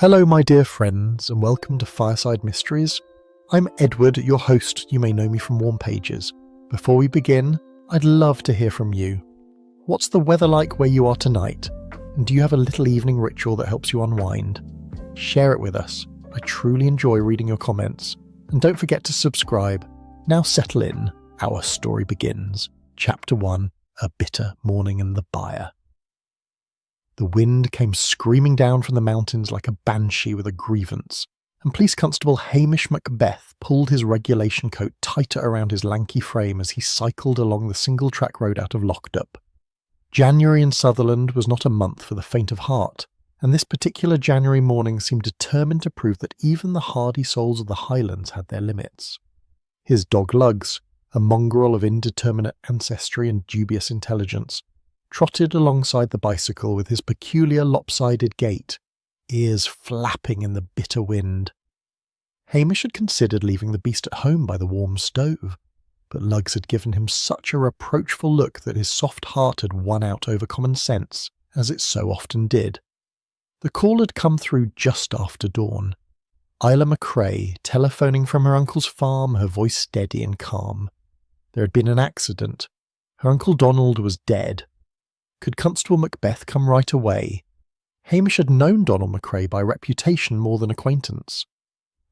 Hello my dear friends, and welcome to Fireside Mysteries. I'm Edward, your host. You may know me from Warm Pages. Before we begin, I'd love to hear from you. What's the weather like where you are tonight? And do you have a little evening ritual that helps you unwind? Share it with us. I truly enjoy reading your comments. And don't forget to subscribe. Now settle in. Our story begins. Chapter 1, A Bitter Morning in the Byre. The wind came screaming down from the mountains like a banshee with a grievance, and Police Constable Hamish Macbeth pulled his regulation coat tighter around his lanky frame as he cycled along the single-track road out of Lockdup. January in Sutherland was not a month for the faint of heart, and this particular January morning seemed determined to prove that even the hardy souls of the Highlands had their limits. His dog Lugs, a mongrel of indeterminate ancestry and dubious intelligence, trotted alongside the bicycle with his peculiar lopsided gait, ears flapping in the bitter wind. Hamish had considered leaving the beast at home by the warm stove, but Lugs had given him such a reproachful look that his soft heart had won out over common sense, as it so often did. The call had come through just after dawn. Isla McCrae, telephoning from her uncle's farm, her voice steady and calm. There had been an accident. Her Uncle Donald was dead. Could Constable Macbeth come right away? Hamish had known Donald McCrae by reputation more than acquaintance.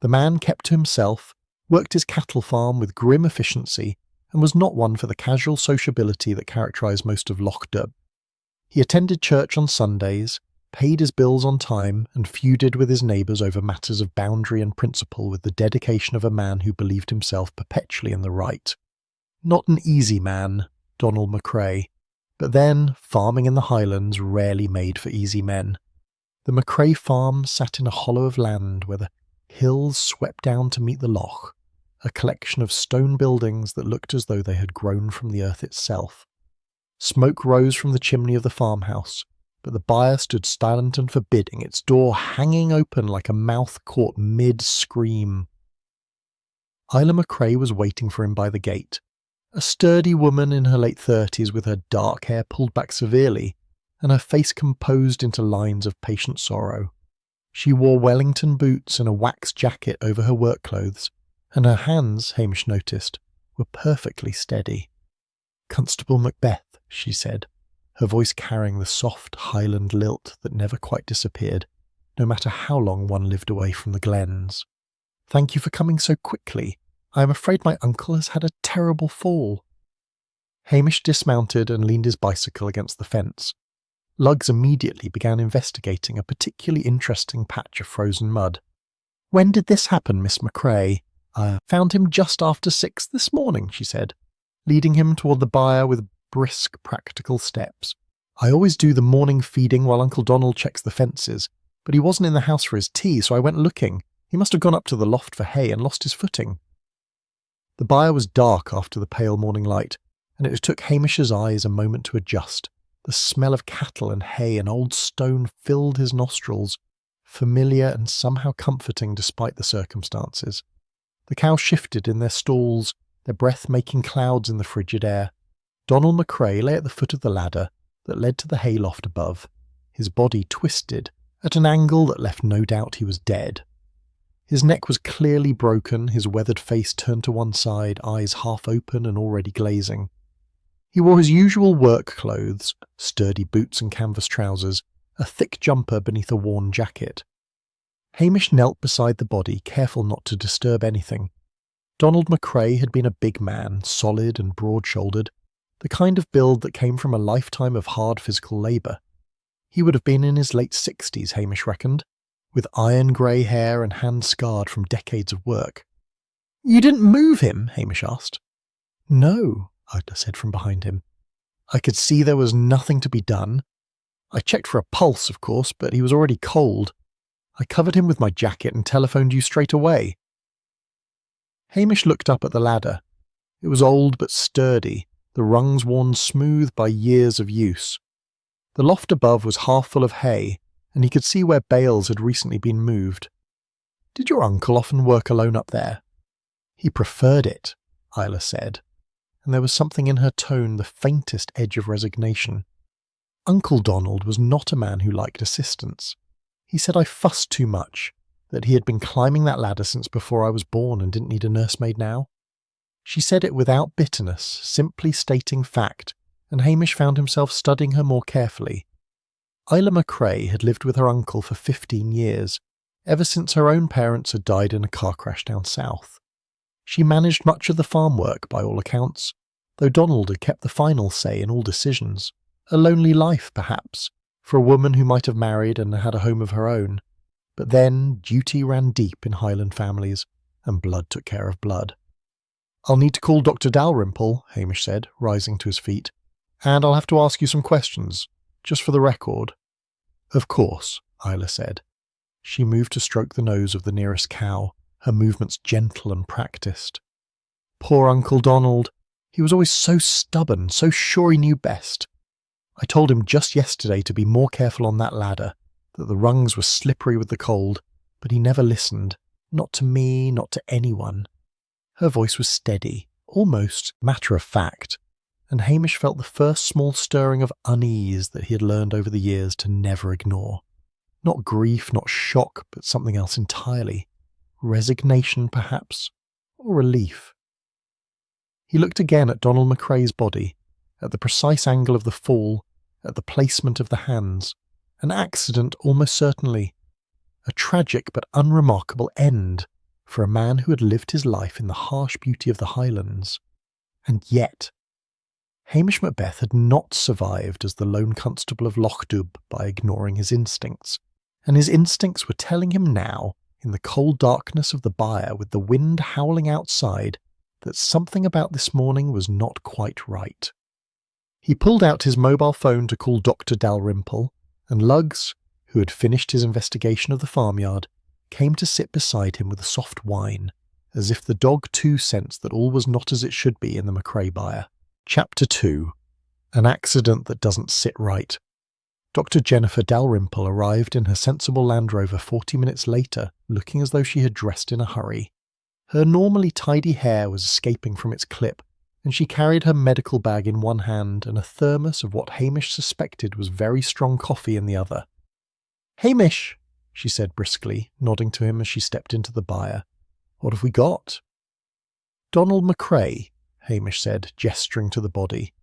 The man kept to himself, worked his cattle farm with grim efficiency, and was not one for the casual sociability that characterised most of Lockdup. He attended church on Sundays, paid his bills on time, and feuded with his neighbours over matters of boundary and principle with the dedication of a man who believed himself perpetually in the right. Not an easy man, Donald McCrae. But then, farming in the Highlands rarely made for easy men. The McCrae farm sat in a hollow of land where the hills swept down to meet the loch, a collection of stone buildings that looked as though they had grown from the earth itself. Smoke rose from the chimney of the farmhouse, but the byre stood silent and forbidding, its door hanging open like a mouth caught mid-scream. Isla McCrae was waiting for him by the gate. A sturdy woman in her late 30s with her dark hair pulled back severely, and her face composed into lines of patient sorrow. She wore Wellington boots and a wax jacket over her work clothes, and her hands, Hamish noticed, were perfectly steady. "Constable Macbeth," she said, her voice carrying the soft Highland lilt that never quite disappeared, no matter how long one lived away from the glens. "Thank you for coming so quickly. I am afraid my uncle has had a terrible fall." Hamish dismounted and leaned his bicycle against the fence. Lugs immediately began investigating a particularly interesting patch of frozen mud. "When did this happen, Miss McCrae?" "I found him just after 6 this morning," she said, leading him toward the byre with brisk, practical steps. "I always do the morning feeding while Uncle Donald checks the fences, but he wasn't in the house for his tea, so I went looking. He must have gone up to the loft for hay and lost his footing." The byre was dark after the pale morning light, and it took Hamish's eyes a moment to adjust. The smell of cattle and hay and old stone filled his nostrils, familiar and somehow comforting despite the circumstances. The cows shifted in their stalls, their breath making clouds in the frigid air. Donald McCrae lay at the foot of the ladder that led to the hayloft above, his body twisted at an angle that left no doubt he was dead. His neck was clearly broken, his weathered face turned to one side, eyes half open and already glazing. He wore his usual work clothes, sturdy boots and canvas trousers, a thick jumper beneath a worn jacket. Hamish knelt beside the body, careful not to disturb anything. Donald McCrae had been a big man, solid and broad-shouldered, the kind of build that came from a lifetime of hard physical labour. He would have been in his late 60s, Hamish reckoned, with iron-grey hair and hands scarred from decades of work. "You didn't move him?" Hamish asked. "No," Ida said from behind him. "I could see there was nothing to be done. I checked for a pulse, of course, but he was already cold. I covered him with my jacket and telephoned you straight away." Hamish looked up at the ladder. It was old but sturdy, the rungs worn smooth by years of use. The loft above was half full of hay, and he could see where bales had recently been moved. "Did your uncle often work alone up there?" "He preferred it," Isla said, and there was something in her tone, the faintest edge of resignation. Uncle Donald was not a man who liked assistance. He said I fussed too much, that he had been climbing that ladder since before I was born and didn't need a nursemaid now. She said it without bitterness, simply stating fact, and Hamish found himself studying her more carefully. Isla McCrae had lived with her uncle for 15 years, ever since her own parents had died in a car crash down south. She managed much of the farm work by all accounts, though Donald had kept the final say in all decisions. A lonely life, perhaps, for a woman who might have married and had a home of her own. But then duty ran deep in Highland families, and blood took care of blood. "I'll need to call Dr. Dalrymple," Hamish said, rising to his feet, "and I'll have to ask you some questions, just for the record." "Of course," Isla said. She moved to stroke the nose of the nearest cow, her movements gentle and practiced. Poor Uncle Donald. He was always so stubborn, so sure he knew best. I told him just yesterday to be more careful on that ladder, that the rungs were slippery with the cold, but he never listened, not to me, not to anyone. Her voice was steady, almost matter-of-fact, and Hamish felt the first small stirring of unease that he had learned over the years to never ignore. Not grief, not shock, but something else entirely. Resignation, perhaps, or relief. He looked again at Donald McCrae's body, at the precise angle of the fall, at the placement of the hands. An accident, almost certainly. A tragic but unremarkable end for a man who had lived his life in the harsh beauty of the Highlands. And yet, Hamish Macbeth had not survived as the lone constable of Lochdoub by ignoring his instincts, and his instincts were telling him now, in the cold darkness of the byre with the wind howling outside, that something about this morning was not quite right. He pulled out his mobile phone to call Dr. Dalrymple, and Luggs, who had finished his investigation of the farmyard, came to sit beside him with a soft whine, as if the dog too sensed that all was not as it should be in the McCrae byre. Chapter 2. An Accident That Doesn't Sit Right. Dr. Jennifer Dalrymple arrived in her sensible Land Rover 40 minutes later, looking as though she had dressed in a hurry. Her normally tidy hair was escaping from its clip, and she carried her medical bag in one hand and a thermos of what Hamish suspected was very strong coffee in the other. "Hamish," she said briskly, nodding to him as she stepped into the byre. "What have we got?" "Donald McCrae," Hamish said, gesturing to the body.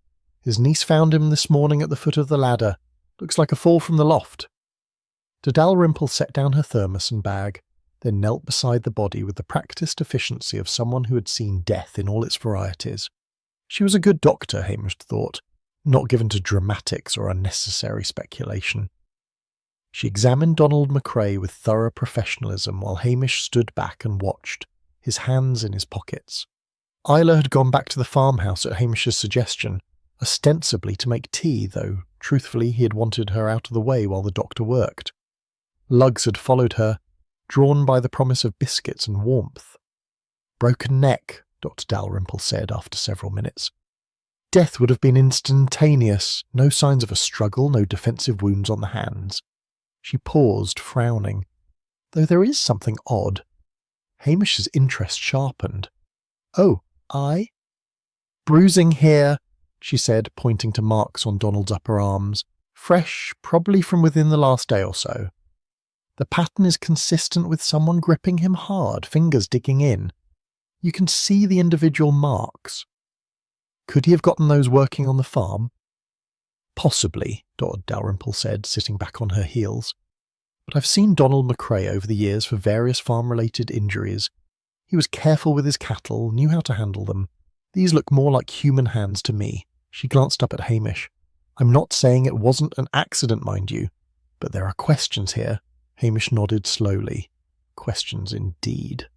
"His niece found him this morning at the foot of the ladder. Looks like a fall from the loft." Dalrymple set down her thermos and bag, then knelt beside the body with the practised efficiency of someone who had seen death in all its varieties. She was a good doctor, Hamish thought, not given to dramatics or unnecessary speculation. She examined Donald McCrae with thorough professionalism while Hamish stood back and watched, his hands in his pockets. Isla had gone back to the farmhouse at Hamish's suggestion, ostensibly to make tea, though, truthfully, he had wanted her out of the way while the doctor worked. Luggs had followed her, drawn by the promise of biscuits and warmth. "Broken neck," Dr. Dalrymple said after several minutes. "Death would have been instantaneous, no signs of a struggle, no defensive wounds on the hands." She paused, frowning. Though there is something odd. Hamish's interest sharpened. "Oh, I?" "Bruising here," she said, pointing to marks on Donald's upper arms. "Fresh, probably from within the last day or so. The pattern is consistent with someone gripping him hard, fingers digging in. You can see the individual marks. Could he have gotten those working on the farm?" "Possibly," Dr. Dalrymple said, sitting back on her heels. "But I've seen Donald McCrae over the years for various farm-related injuries. He was careful with his cattle, knew how to handle them. These look more like human hands to me." She glanced up at Hamish. "I'm not saying it wasn't an accident, mind you, but there are questions here." Hamish nodded slowly. Questions indeed.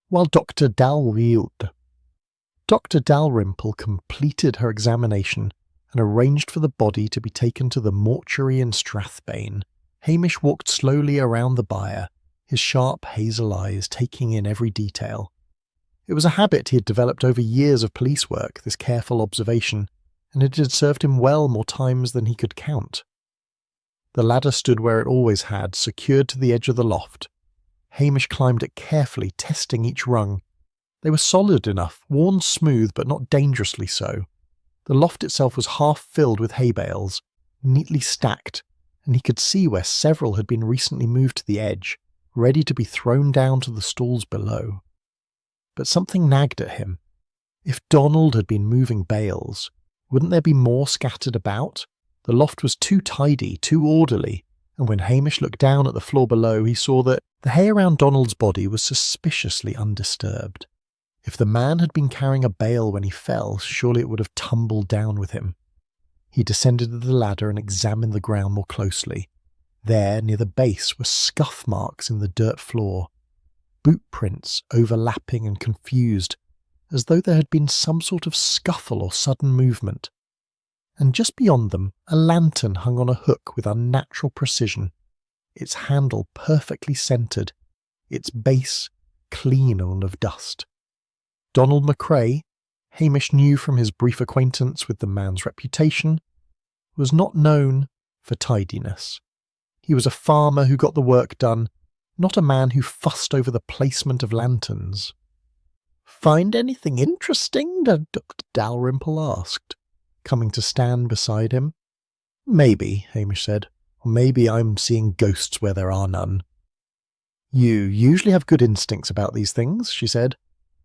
While Dr. Dalrymple completed her examination and arranged for the body to be taken to the mortuary in Strathbane, Hamish walked slowly around the byre, his sharp hazel eyes taking in every detail. It was a habit he had developed over years of police work, this careful observation, and it had served him well more times than he could count. The ladder stood where it always had, secured to the edge of the loft. Hamish climbed it carefully, testing each rung. They were solid enough, worn smooth but not dangerously so. The loft itself was half filled with hay bales, neatly stacked, and he could see where several had been recently moved to the edge, ready to be thrown down to the stalls below. But something nagged at him. If Donald had been moving bales, wouldn't there be more scattered about? The loft was too tidy, too orderly, and when Hamish looked down at the floor below, he saw that the hay around Donald's body was suspiciously undisturbed. If the man had been carrying a bale when he fell, surely it would have tumbled down with him. He descended the ladder and examined the ground more closely. There, near the base, were scuff marks in the dirt floor, boot prints overlapping and confused, as though there had been some sort of scuffle or sudden movement. And just beyond them, a lantern hung on a hook with unnatural precision, its handle perfectly centred, its base clean and of dust. Donald McCrae, Hamish knew from his brief acquaintance with the man's reputation, was not known for tidiness. He was a farmer who got the work done, not a man who fussed over the placement of lanterns. "Find anything interesting?" Dr. Dalrymple asked, coming to stand beside him. "Maybe," Hamish said. "Or maybe I'm seeing ghosts where there are none." "You usually have good instincts about these things," she said,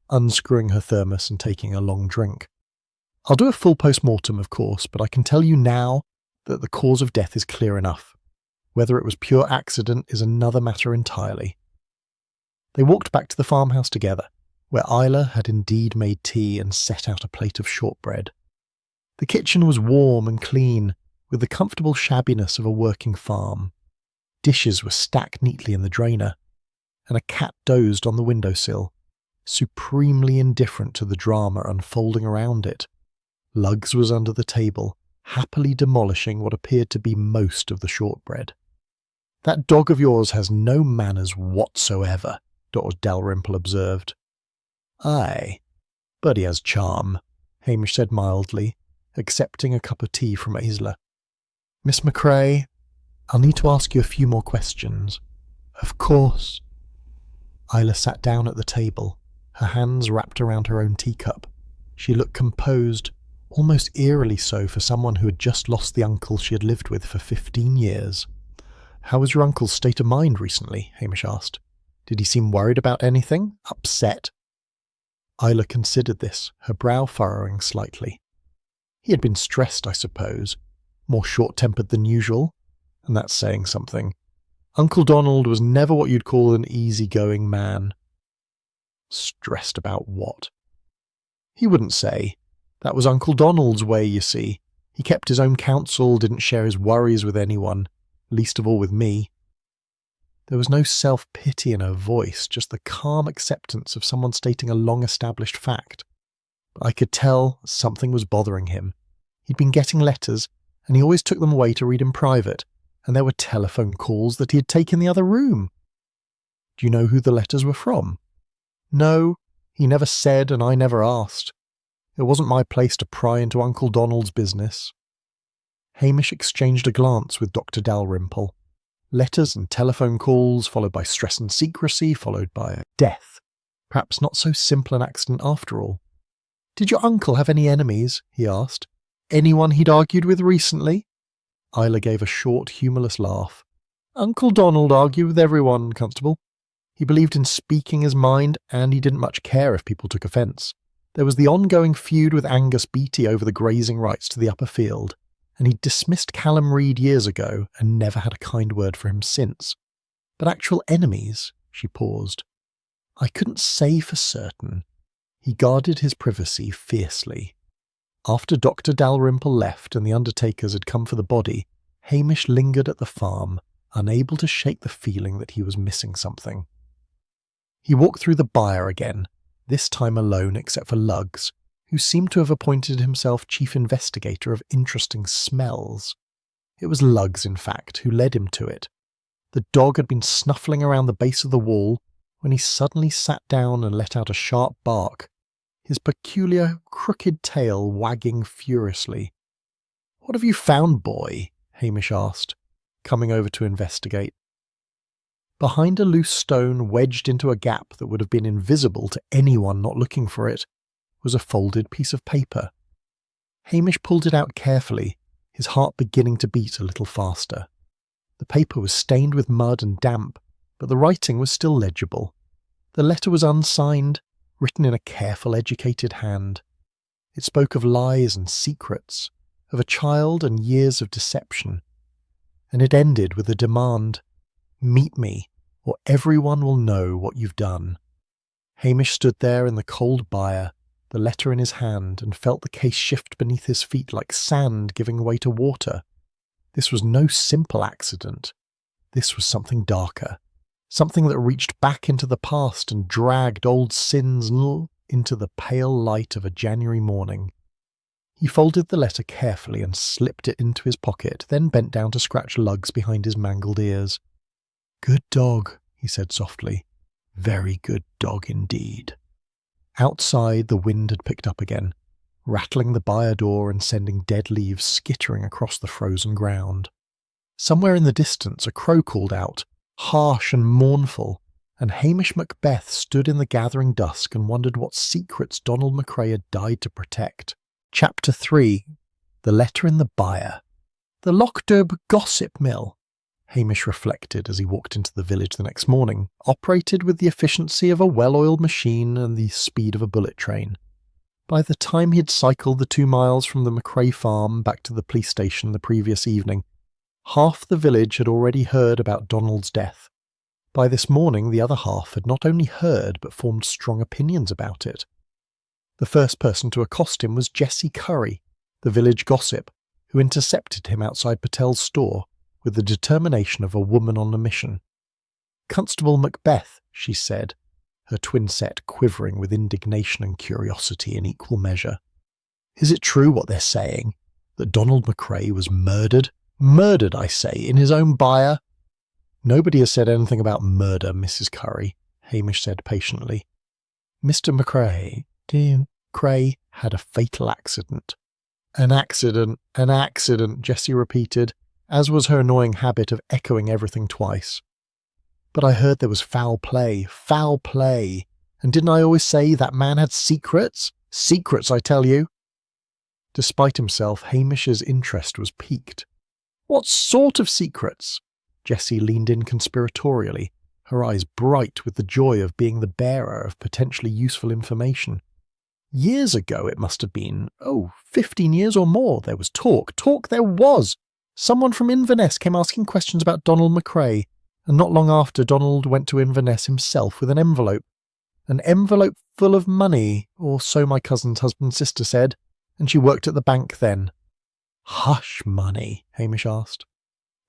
unscrewing her thermos and taking a long drink. "I'll do a full post-mortem, of course, but I can tell you now that the cause of death is clear enough. Whether it was pure accident is another matter entirely." They walked back to the farmhouse together, where Isla had indeed made tea and set out a plate of shortbread. The kitchen was warm and clean, with the comfortable shabbiness of a working farm. Dishes were stacked neatly in the drainer, and a cat dozed on the windowsill, supremely indifferent to the drama unfolding around it. Lugs was under the table, happily demolishing what appeared to be most of the shortbread. "That dog of yours has no manners whatsoever," Dr. Dalrymple observed. "Aye, but he has charm," Hamish said mildly, accepting a cup of tea from Isla. "Miss McCrae, I'll need to ask you a few more questions." "Of course." Isla sat down at the table, her hands wrapped around her own teacup. She looked composed, almost eerily so for someone who had just lost the uncle she had lived with for 15 years. "How was your uncle's state of mind recently?" Hamish asked. "Did he seem worried about anything? Upset?" Isla considered this, her brow furrowing slightly. "He had been stressed, I suppose, more short-tempered than usual, and that's saying something. Uncle Donald was never what you'd call an easy-going man." "Stressed about what?" "He wouldn't say. That was Uncle Donald's way, you see. He kept his own counsel, didn't share his worries with anyone, least of all with me." There was no self-pity in her voice, just the calm acceptance of someone stating a long-established fact. But I could tell something was bothering him. He'd been getting letters, and he always took them away to read in private, and there were telephone calls that he had taken in the other room. "Do you know who the letters were from?" "No, he never said, and I never asked. It wasn't my place to pry into Uncle Donald's business." Hamish exchanged a glance with Dr. Dalrymple. Letters and telephone calls, followed by stress and secrecy, followed by death. Perhaps not so simple an accident after all. "Did your uncle have any enemies?" he asked. "Anyone he'd argued with recently?" Isla gave a short, humourless laugh. "Uncle Donald argued with everyone, Constable. He believed in speaking his mind, and he didn't much care if people took offence. There was the ongoing feud with Angus Beattie over the grazing rights to the upper field, and he'd dismissed Callum Reid years ago and never had a kind word for him since. But actual enemies," she paused. "I couldn't say for certain." He guarded his privacy fiercely. After Dr. Dalrymple left and the undertakers had come for the body, Hamish lingered at the farm, unable to shake the feeling that he was missing something. He walked through the byre again, this time alone except for Lugs, who seemed to have appointed himself chief investigator of interesting smells. It was Lugs, in fact, who led him to it. The dog had been snuffling around the base of the wall when he suddenly sat down and let out a sharp bark, his peculiar crooked tail wagging furiously. "What have you found, boy?" Hamish asked, coming over to investigate. Behind a loose stone wedged into a gap that would have been invisible to anyone not looking for it, was a folded piece of paper. Hamish pulled it out carefully, his heart beginning to beat a little faster. The paper was stained with mud and damp, but the writing was still legible. The letter was unsigned, written in a careful, educated hand. It spoke of lies and secrets, of a child and years of deception. And it ended with a demand, "Meet me, or everyone will know what you've done." Hamish stood there in the cold byre, the letter in his hand, and felt the case shift beneath his feet like sand giving way to water. This was no simple accident. This was something darker, something that reached back into the past and dragged old sins into the pale light of a January morning. He folded the letter carefully and slipped it into his pocket, then bent down to scratch lugs behind his mangled ears. "Good dog," he said softly. "Very good dog indeed." Outside, the wind had picked up again, rattling the byre door and sending dead leaves skittering across the frozen ground. Somewhere in the distance, a crow called out, harsh and mournful, and Hamish Macbeth stood in the gathering dusk and wondered what secrets Donald MacRae had died to protect. Chapter 3. The Letter in the Byre. The Loch-Derb gossip mill, Hamish reflected as he walked into the village the next morning, operated with the efficiency of a well-oiled machine and the speed of a bullet train. By the time he had cycled the 2 miles from the MacRae farm back to the police station the previous evening, half the village had already heard about Donald's death. By this morning, the other half had not only heard but formed strong opinions about it. The first person to accost him was Jessie Curry, the village gossip, who intercepted him outside Patel's store with the determination of a woman on a mission. "Constable Macbeth," she said, her twin set quivering with indignation and curiosity in equal measure. "Is it true what they're saying, that Donald MacRae was murdered? Murdered, I say, in his own byre?" "Nobody has said anything about murder, Mrs. Curry," Hamish said patiently. "Mr. MacRae had a fatal accident." An accident, Jessie repeated, as was her annoying habit of echoing everything twice. "But I heard there was foul play, and didn't I always say that man had secrets? Secrets, I tell you." Despite himself, Hamish's interest was piqued. "What sort of secrets?" Jessie leaned in conspiratorially, her eyes bright with the joy of being the bearer of potentially useful information. "Years ago it must have been, 15 years or more, there was talk there was! Someone from Inverness came asking questions about Donald MacRae, and not long after Donald went to Inverness himself with an envelope full of money, or so my cousin's husband's sister said, and she worked at the bank then." "Hush money?" Hamish asked.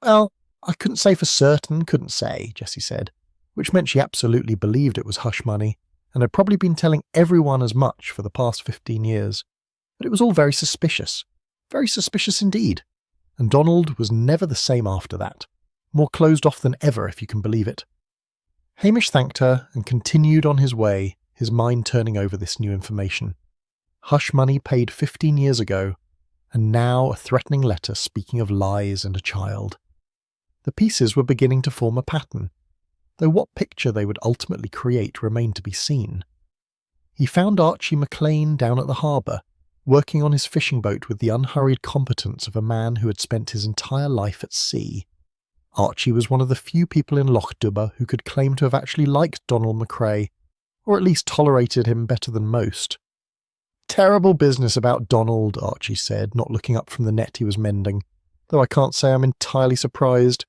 "Well, I couldn't say for certain, Jessie said, which meant she absolutely believed it was hush money, and had probably been telling everyone as much for the past 15 years. But it was all very suspicious indeed, and Donald was never the same after that, more closed off than ever, if you can believe it." Hamish thanked her and continued on his way, his mind turning over this new information. Hush money paid 15 years ago, and now a threatening letter speaking of lies and a child. The pieces were beginning to form a pattern, though what picture they would ultimately create remained to be seen. He found Archie MacLean down at the harbour, working on his fishing boat with the unhurried competence of a man who had spent his entire life at sea. Archie was one of the few people in Loch-Derb who could claim to have actually liked Donald MacRae, or at least tolerated him better than most. "Terrible business about Donald," Archie said, not looking up from the net he was mending, "though I can't say I'm entirely surprised.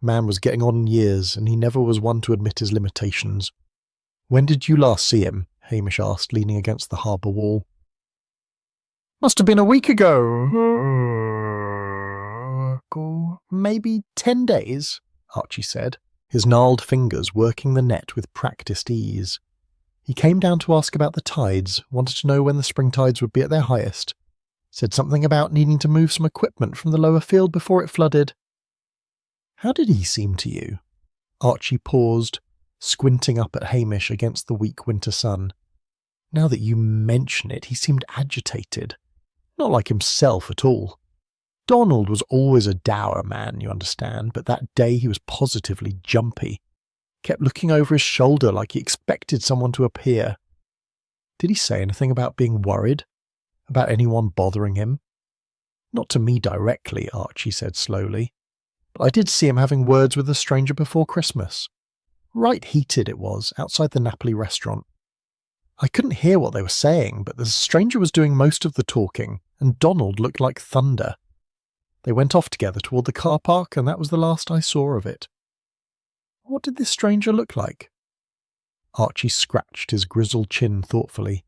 Man was getting on in years, and he never was one to admit his limitations." "When did you last see him?" Hamish asked, leaning against the harbour wall. "Must have been a week ago. Maybe 10 days, Archie said, his gnarled fingers working the net with practised ease. He came down to ask about the tides, wanted to know when the spring tides would be at their highest. Said something about needing to move some equipment from the lower field before it flooded. How did he seem to you? Archie paused, squinting up at Hamish against the weak winter sun. Now that you mention it, he seemed agitated. Not like himself at all. Donald was always a dour man, you understand, but that day he was positively jumpy. Kept looking over his shoulder like he expected someone to appear. Did he say anything about being worried? About anyone bothering him? Not to me directly, Archie said slowly. but I did see him having words with a stranger before Christmas. Right heated it was, outside the Napoli restaurant. I couldn't hear what they were saying, but the stranger was doing most of the talking, and Donald looked like thunder. They went off together toward the car park, and that was the last I saw of it. What did this stranger look like? Archie scratched his grizzled chin thoughtfully.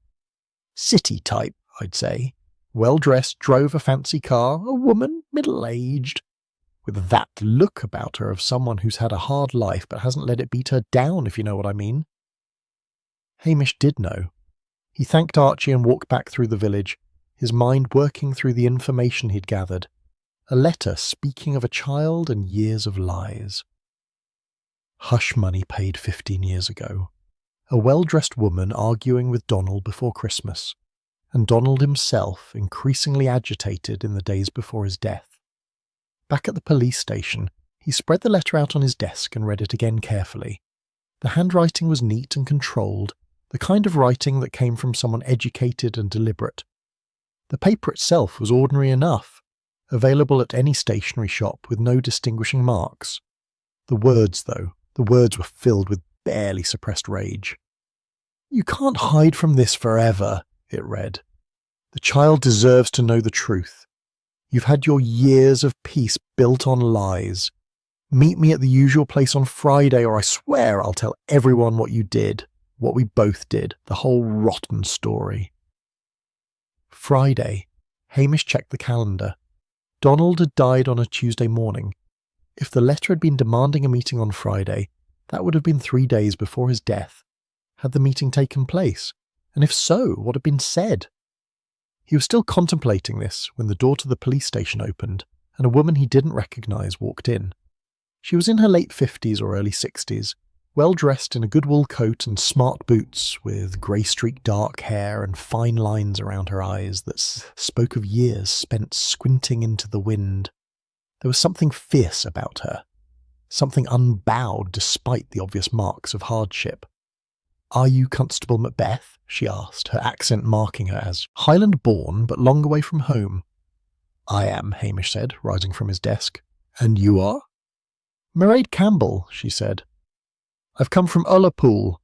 City type, I'd say. Well-dressed, drove a fancy car, a woman, middle-aged, with that look about her of someone who's had a hard life but hasn't let it beat her down, if you know what I mean. Hamish did know. He thanked Archie and walked back through the village, his mind working through the information he'd gathered. A letter speaking of a child and years of lies. Hush money paid 15 years ago. A well-dressed woman arguing with Donald before Christmas, and Donald himself increasingly agitated in the days before his death. Back at the police station, he spread the letter out on his desk and read it again carefully. The handwriting was neat and controlled, the kind of writing that came from someone educated and deliberate. The paper itself was ordinary enough, available at any stationery shop with no distinguishing marks. The words, though, the words were filled with barely suppressed rage. "You can't hide from this forever," it read. "The child deserves to know the truth. You've had your years of peace built on lies. Meet me at the usual place on Friday, or I swear I'll tell everyone what you did, what we both did, the whole rotten story." Friday. Hamish checked the calendar. Donald had died on a Tuesday morning. If the letter had been demanding a meeting on Friday, that would have been 3 days before his death. Had the meeting taken place? And if so, what had been said? He was still contemplating this when the door to the police station opened, and a woman he didn't recognise walked in. She was in her late 50s or early 60s, well dressed in a good wool coat and smart boots, with grey-streaked dark hair and fine lines around her eyes that spoke of years spent squinting into the wind. There was something fierce about her, something unbowed despite the obvious marks of hardship. "Are you Constable Macbeth?" she asked, her accent marking her as Highland-born but long away from home. "I am," Hamish said, rising from his desk. "And you are?" "Mairead Campbell," she said. "I've come from Ullapool.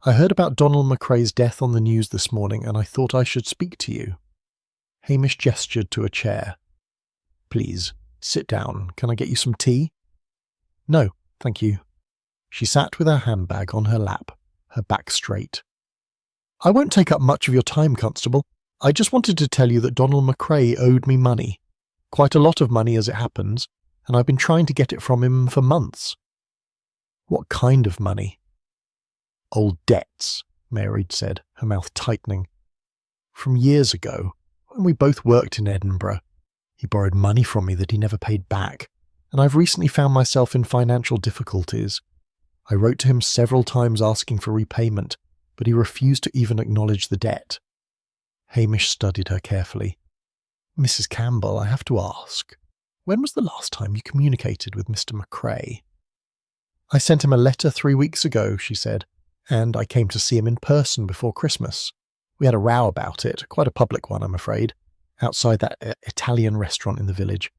I heard about Donald McCrae's death on the news this morning, and I thought I should speak to you." Hamish gestured to a chair. "Please, sit down. Can I get you some tea?" "No, thank you." She sat with her handbag on her lap, her back straight. "I won't take up much of your time, Constable. I just wanted to tell you that Donald McCrae owed me money. Quite a lot of money as it happens, and I've been trying to get it from him for months." "What kind of money?" "Old debts," Mairead said, her mouth tightening. "From years ago, when we both worked in Edinburgh. He borrowed money from me that he never paid back, and I've recently found myself in financial difficulties. I wrote to him several times asking for repayment, but he refused to even acknowledge the debt." Hamish studied her carefully. "Mrs. Campbell, I have to ask, when was the last time you communicated with Mr. McCrae?" "I sent him a letter 3 weeks ago," she said, "and I came to see him in person before Christmas. We had a row about it, quite a public one, I'm afraid, outside that Italian restaurant in the village.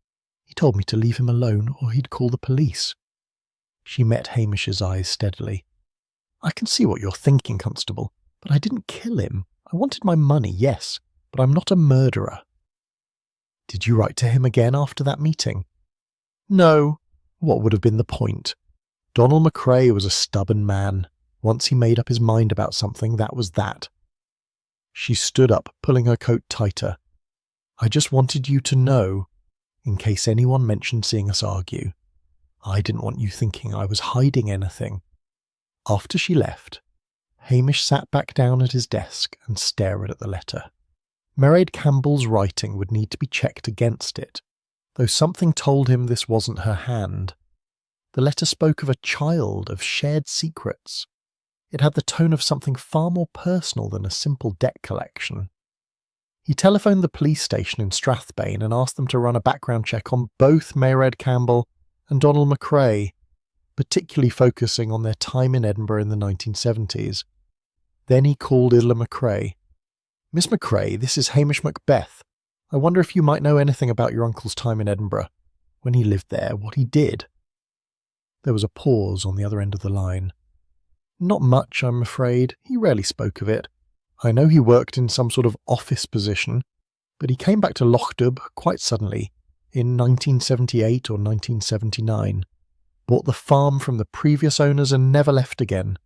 He told me to leave him alone or he'd call the police." She met Hamish's eyes steadily. "I can see what you're thinking, Constable, but I didn't kill him. I wanted my money, yes, but I'm not a murderer." "Did you write to him again after that meeting?" "No. What would have been the point? Donald McCrae was a stubborn man. Once he made up his mind about something, that was that." She stood up, pulling her coat tighter. "I just wanted you to know, in case anyone mentioned seeing us argue. I didn't want you thinking I was hiding anything." After she left, Hamish sat back down at his desk and stared at the letter. Mairead Campbell's writing would need to be checked against it, though something told him this wasn't her hand. The letter spoke of a child, of shared secrets. It had the tone of something far more personal than a simple debt collection. He telephoned the police station in Strathbane and asked them to run a background check on both Mairead Campbell and Donald McCrae, particularly focusing on their time in Edinburgh in the 1970s. Then he called Illa McCrae. "Miss McCrae, this is Hamish Macbeth. I wonder if you might know anything about your uncle's time in Edinburgh. when he lived there, what he did. There was a pause on the other end of the line. Not much, I'm afraid. He rarely spoke of it. I know he worked in some sort of office position, but he came back to Lochtub quite suddenly, in 1978 or 1979, bought the farm from the previous owners and never left again.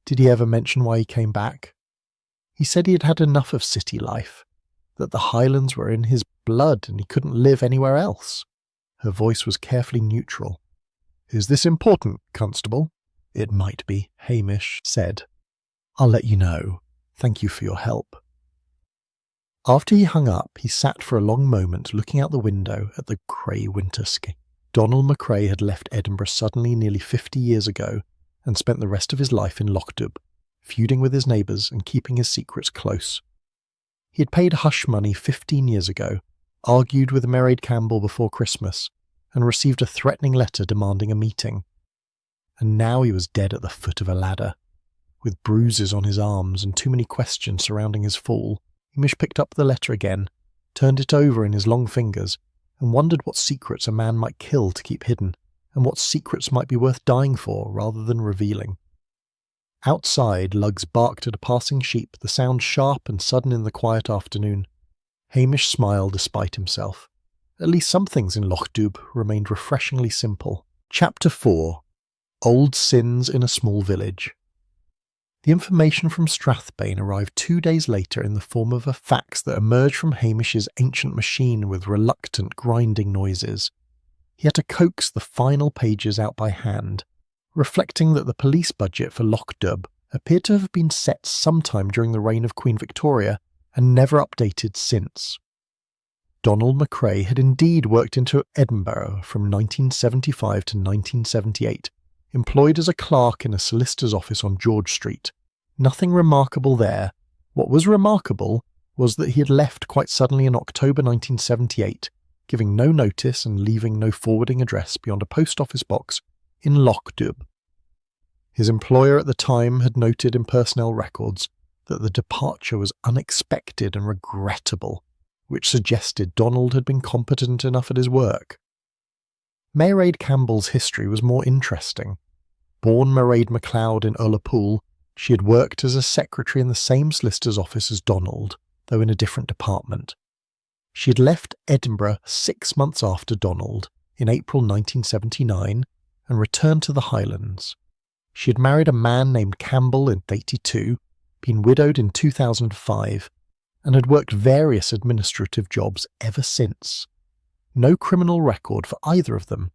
Did he ever mention why he came back? He said he had had enough of city life, that the Highlands were in his blood and he couldn't live anywhere else. Her voice was carefully neutral. "Is this important, Constable?" "It might be," Hamish said. "I'll let you know. Thank you for your help." After he hung up, he sat for a long moment looking out the window at the grey winter sky. Donald MacRae had left Edinburgh suddenly nearly 50 years ago and spent the rest of his life in Lochtub, feuding with his neighbours and keeping his secrets close. He had paid hush money 15 years ago, argued with Mairead Campbell before Christmas, and received a threatening letter demanding a meeting. And now he was dead at the foot of a ladder. With bruises on his arms and too many questions surrounding his fall, Hamish picked up the letter again, turned it over in his long fingers, and wondered what secrets a man might kill to keep hidden, and what secrets might be worth dying for rather than revealing. Outside, lugs barked at a passing sheep, the sound sharp and sudden in the quiet afternoon. Hamish smiled despite himself. At least some things in Lochtub remained refreshingly simple. Chapter 4. Old Sins in a Small Village. The information from Strathbane arrived 2 days later in the form of a fax that emerged from Hamish's ancient machine with reluctant grinding noises. He had to coax the final pages out by hand, reflecting that the police budget for Lochtub appeared to have been set sometime during the reign of Queen Victoria and never updated since. Donald MacRae had indeed worked into Edinburgh from 1975 to 1978, employed as a clerk in a solicitor's office on George Street. Nothing remarkable there. What was remarkable was that he had left quite suddenly in October 1978, giving no notice and leaving no forwarding address beyond a post office box in Lochtub. His employer at the time had noted in personnel records that the departure was unexpected and regrettable, which suggested Donald had been competent enough at his work. Mairead Campbell's history was more interesting. Born Mairead MacLeod in Ullapool, she had worked as a secretary in the same solicitor's office as Donald, though in a different department. She had left Edinburgh 6 months after Donald, in April 1979, and returned to the Highlands. She had married a man named Campbell in 1982, been widowed in 2005, and had worked various administrative jobs ever since. No criminal record for either of them,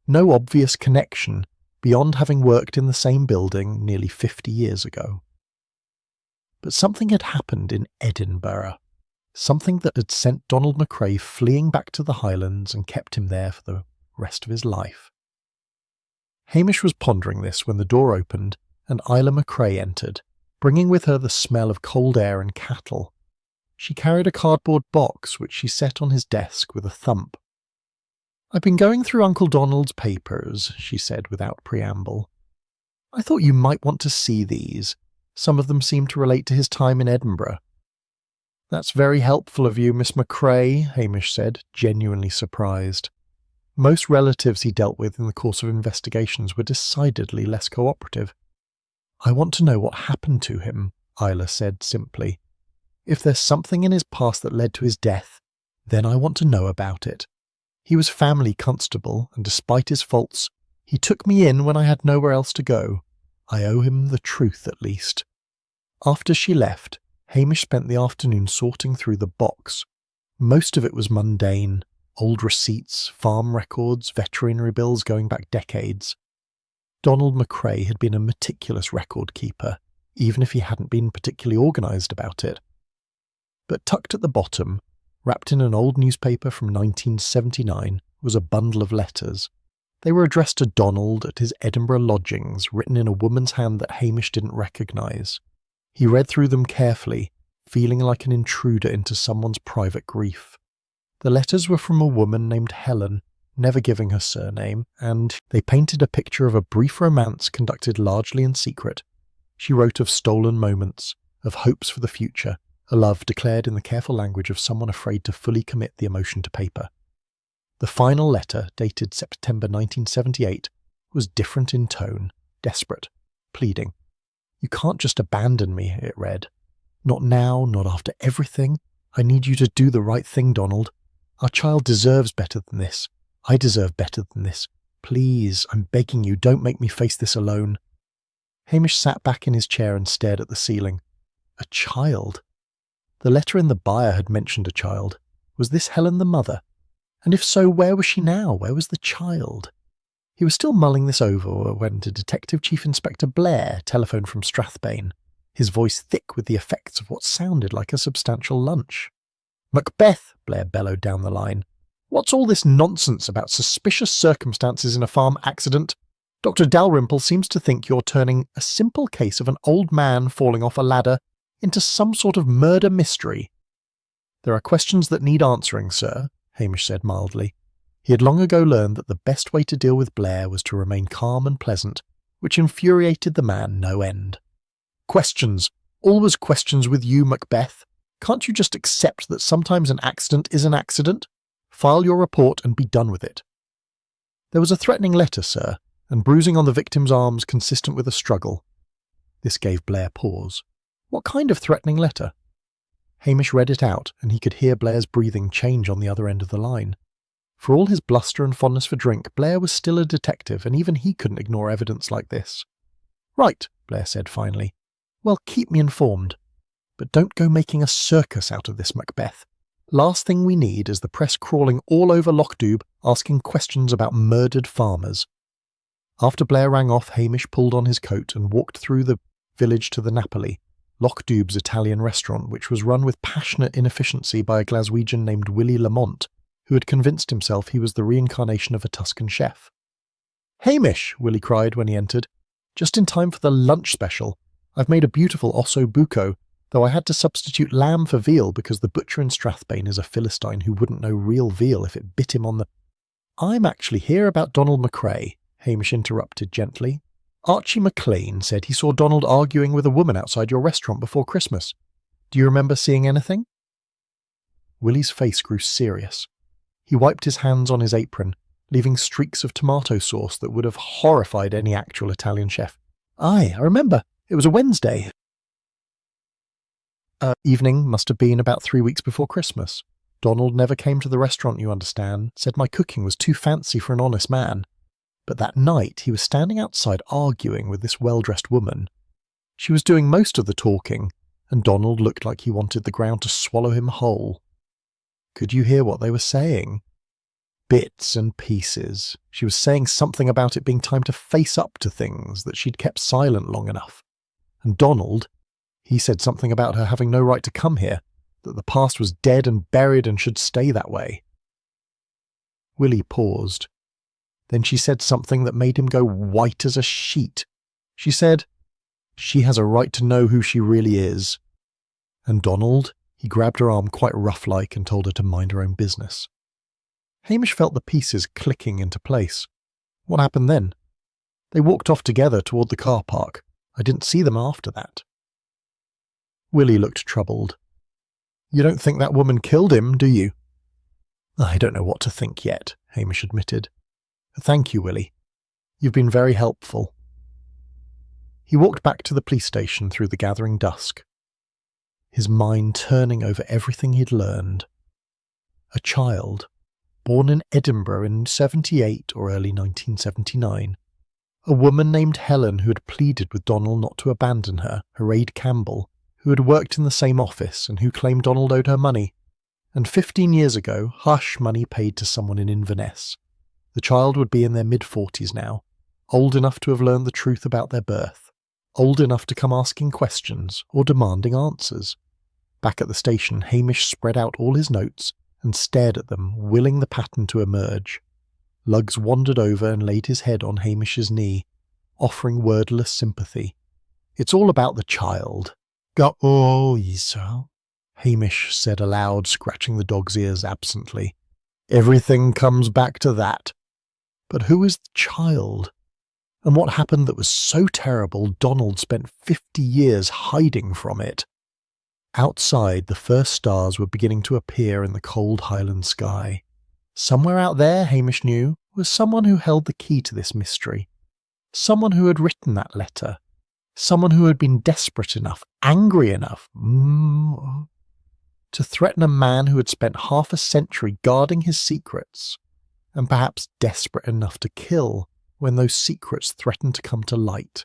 no obvious connection beyond having worked in the same building nearly 50 years ago. But something had happened in Edinburgh, something that had sent Donald MacRae fleeing back to the Highlands and kept him there for the rest of his life. Hamish was pondering this when the door opened and Isla MacRae entered, bringing with her the smell of cold air and cattle. She carried a cardboard box which she set on his desk with a thump. "I've been going through Uncle Donald's papers," she said without preamble. "I thought you might want to see these. Some of them seem to relate to his time in Edinburgh." "That's very helpful of you, Miss MacRae," Hamish said, genuinely surprised. Most relatives he dealt with in the course of investigations were decidedly less cooperative. "I want to know what happened to him," Isla said simply. "If there's something in his past that led to his death, then I want to know about it. He was family constable, and despite his faults, he took me in when I had nowhere else to go. I owe him the truth, at least." After she left, Hamish spent the afternoon sorting through the box. Most of it was mundane, old receipts, farm records, veterinary bills going back decades. Donald MacRae had been a meticulous record keeper, even if he hadn't been particularly organised about it. But tucked at the bottom, wrapped in an old newspaper from 1979, was a bundle of letters. They were addressed to Donald at his Edinburgh lodgings, written in a woman's hand that Hamish didn't recognise. He read through them carefully, feeling like an intruder into someone's private grief. The letters were from a woman named Helen, never giving her surname, and they painted a picture of a brief romance conducted largely in secret. She wrote of stolen moments, of hopes for the future, a love declared in the careful language of someone afraid to fully commit the emotion to paper. The final letter, dated September 1978, was different in tone, desperate, pleading. "You can't just abandon me," it read. "Not now, not after everything. I need you to do the right thing, Donald. Our child deserves better than this. I deserve better than this. Please, I'm begging you, don't make me face this alone." Hamish sat back in his chair and stared at the ceiling. A child? The letter in the Buyer had mentioned a child. Was this Helen the mother? And if so, where was she now? Where was the child? He was still mulling this over when Detective Chief Inspector Blair telephoned from Strathbane, his voice thick with the effects of what sounded like a substantial lunch. "Macbeth," Blair bellowed down the line. "What's all this nonsense about suspicious circumstances in a farm accident? Dr. Dalrymple seems to think you're turning a simple case of an old man falling off a ladder into some sort of murder mystery." "There are questions that need answering, sir," Hamish said mildly. He had long ago learned that the best way to deal with Blair was to remain calm and pleasant, which infuriated the man no end. "Questions. Always questions with you, Macbeth. Can't you just accept that sometimes an accident is an accident? File your report and be done with it." "There was a threatening letter, sir, and bruising on the victim's arms consistent with a struggle." This gave Blair pause. "What kind of threatening letter?" Hamish read it out, and he could hear Blair's breathing change on the other end of the line. For all his bluster and fondness for drink, Blair was still a detective, and even he couldn't ignore evidence like this. "Right," Blair said finally. "Well, keep me informed. But don't go making a circus out of this, Macbeth. Last thing we need is the press crawling all over Lochdoub asking questions about murdered farmers." After Blair rang off, Hamish pulled on his coat and walked through the village to the Napoli, Lochdoub's Italian restaurant, which was run with passionate inefficiency by a Glaswegian named Willie Lamont, who had convinced himself he was the reincarnation of a Tuscan chef. "Hamish!" Willie cried when he entered. "Just in time for the lunch special. I've made a beautiful osso buco, though I had to substitute lamb for veal because the butcher in Strathbane is a Philistine who wouldn't know real veal if it bit him on the—" "I'm actually here about Donald McCrae," Hamish interrupted gently. "Archie McLean said he saw Donald arguing with a woman outside your restaurant before Christmas. Do you remember seeing anything?" Willie's face grew serious. He wiped his hands on his apron, leaving streaks of tomato sauce that would have horrified any actual Italian chef. "Aye, I remember. It was a Wednesday. Evening must have been about 3 weeks before Christmas. Donald never came to the restaurant, you understand, said my cooking was too fancy for an honest man. But that night he was standing outside arguing with this well-dressed woman. She was doing most of the talking, and Donald looked like he wanted the ground to swallow him whole. Could you hear what they were saying? Bits and pieces. She was saying something about it being time to face up to things, that she'd kept silent long enough. And Donald, he said something about her having no right to come here, that the past was dead and buried and should stay that way. Willie paused. Then she said something that made him go white as a sheet. She said, "She has a right to know who she really is." And Donald, he grabbed her arm quite rough-like and told her to mind her own business. Hamish felt the pieces clicking into place. What happened then? They walked off together toward the car park. I didn't see them after that. Willie looked troubled. "You don't think that woman killed him, do you?" "I don't know what to think yet," Hamish admitted. "Thank you, Willie. You've been very helpful." He walked back to the police station through the gathering dusk, his mind turning over everything he'd learned. A child, born in Edinburgh in 78 or early 1979. A woman named Helen who had pleaded with Donald not to abandon her, her aide Campbell, who had worked in the same office and who claimed Donald owed her money. And 15 years ago, hush money paid to someone in Inverness. The child would be in their mid-40s now, old enough to have learned the truth about their birth, old enough to come asking questions or demanding answers. Back at the station, Hamish spread out all his notes and stared at them, willing the pattern to emerge. Luggs wandered over and laid his head on Hamish's knee, offering wordless sympathy. "It's all about the child." "Oh, so," Hamish said aloud, scratching the dog's ears absently. "Everything comes back to that. But who is the child? And what happened that was so terrible Donald spent 50 years hiding from it?" Outside, the first stars were beginning to appear in the cold Highland sky. Somewhere out there, Hamish knew, was someone who held the key to this mystery. Someone who had written that letter. Someone who had been desperate enough, angry enough, to threaten a man who had spent half a century guarding his secrets, and perhaps desperate enough to kill when those secrets threatened to come to light.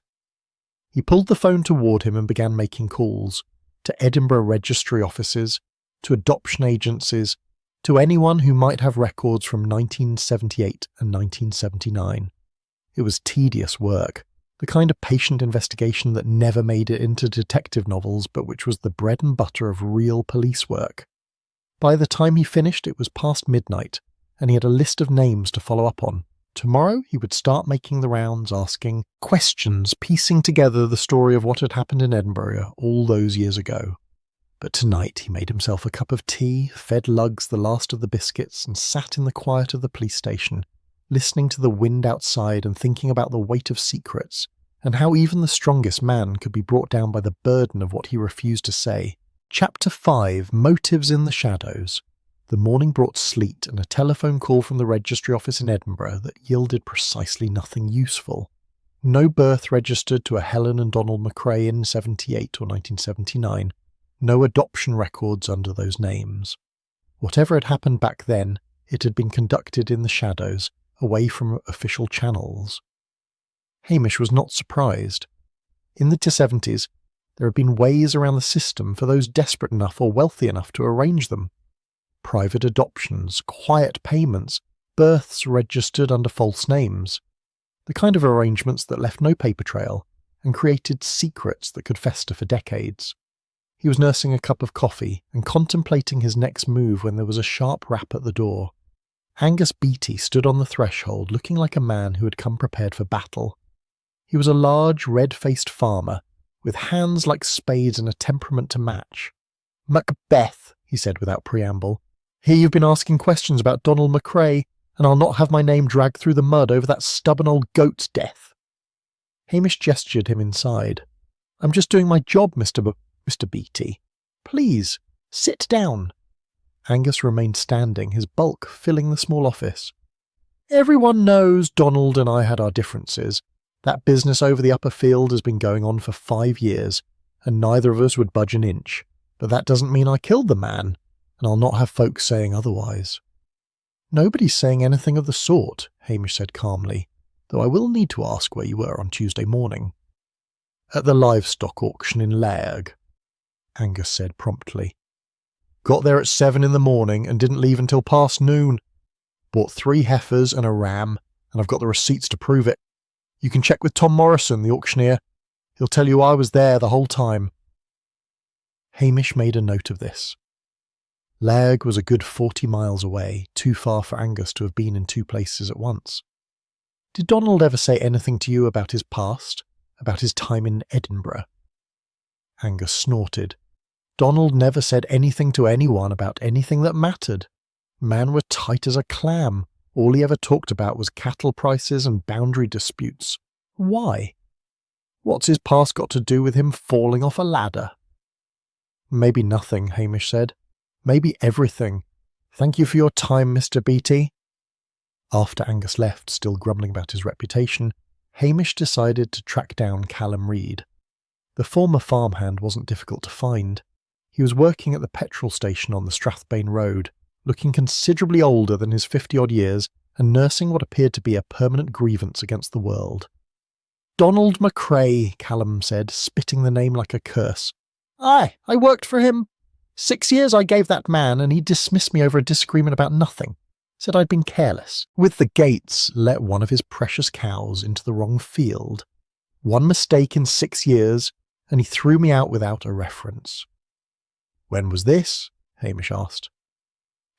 He pulled the phone toward him and began making calls, to Edinburgh registry offices, to adoption agencies, to anyone who might have records from 1978 and 1979. It was tedious work, the kind of patient investigation that never made it into detective novels but which was the bread and butter of real police work. By the time he finished, it was past midnight, and he had a list of names to follow up on. Tomorrow he would start making the rounds, asking questions, piecing together the story of what had happened in Edinburgh all those years ago. But tonight he made himself a cup of tea, fed Lugs the last of the biscuits, and sat in the quiet of the police station, listening to the wind outside and thinking about the weight of secrets, and how even the strongest man could be brought down by the burden of what he refused to say. Chapter 5, Motives in the Shadows. The morning brought sleet and a telephone call from the registry office in Edinburgh that yielded precisely nothing useful. No birth registered to a Helen and Donald McCrae in 78 or 1979. No adoption records under those names. Whatever had happened back then, it had been conducted in the shadows, away from official channels. Hamish was not surprised. In the 70s, there had been ways around the system for those desperate enough or wealthy enough to arrange them. Private adoptions, quiet payments, births registered under false names. The kind of arrangements that left no paper trail and created secrets that could fester for decades. He was nursing a cup of coffee and contemplating his next move when there was a sharp rap at the door. Angus Beattie stood on the threshold looking like a man who had come prepared for battle. He was a large, red-faced farmer, with hands like spades and a temperament to match. "Macbeth," he said without preamble. "Here you've been asking questions about Donald McCrae, and I'll not have my name dragged through the mud over that stubborn old goat's death." Hamish gestured him inside. "I'm just doing my job, Mr. Beattie. Please, sit down." Angus remained standing, his bulk filling the small office. "Everyone knows Donald and I had our differences. That business over the upper field has been going on for 5 years, and neither of us would budge an inch. But that doesn't mean I killed the man, and I'll not have folks saying otherwise." "Nobody's saying anything of the sort," Hamish said calmly, "though I will need to ask where you were on Tuesday morning." "At the livestock auction in Lairg," Angus said promptly. "Got there at 7 in the morning and didn't leave until past noon. Bought 3 heifers and a ram, and I've got the receipts to prove it. You can check with Tom Morrison, the auctioneer. He'll tell you I was there the whole time." Hamish made a note of this. Lairg was a good 40 miles away, too far for Angus to have been in 2 places at once. "Did Donald ever say anything to you about his past? About his time in Edinburgh?" Angus snorted. Donald never said anything to anyone about anything that mattered. Man were tight as a clam. All he ever talked about was cattle prices and boundary disputes. Why? What's his past got to do with him falling off a ladder? "Maybe nothing," Hamish said. "Maybe everything. Thank you for your time, Mr. Beattie." After Angus left, still grumbling about his reputation, Hamish decided to track down Callum Reid. The former farmhand wasn't difficult to find. He was working at the petrol station on the Strathbane Road, looking considerably older than his 50-odd years and nursing what appeared to be a permanent grievance against the world. "Donald McCrae," Callum said, spitting the name like a curse. "Aye, I worked for him. 6 years I gave that man, and he dismissed me over a disagreement about nothing. Said I'd been careless. With the gates, let one of his precious cows into the wrong field. One mistake in 6 years, and he threw me out without a reference." "When was this?" Hamish asked.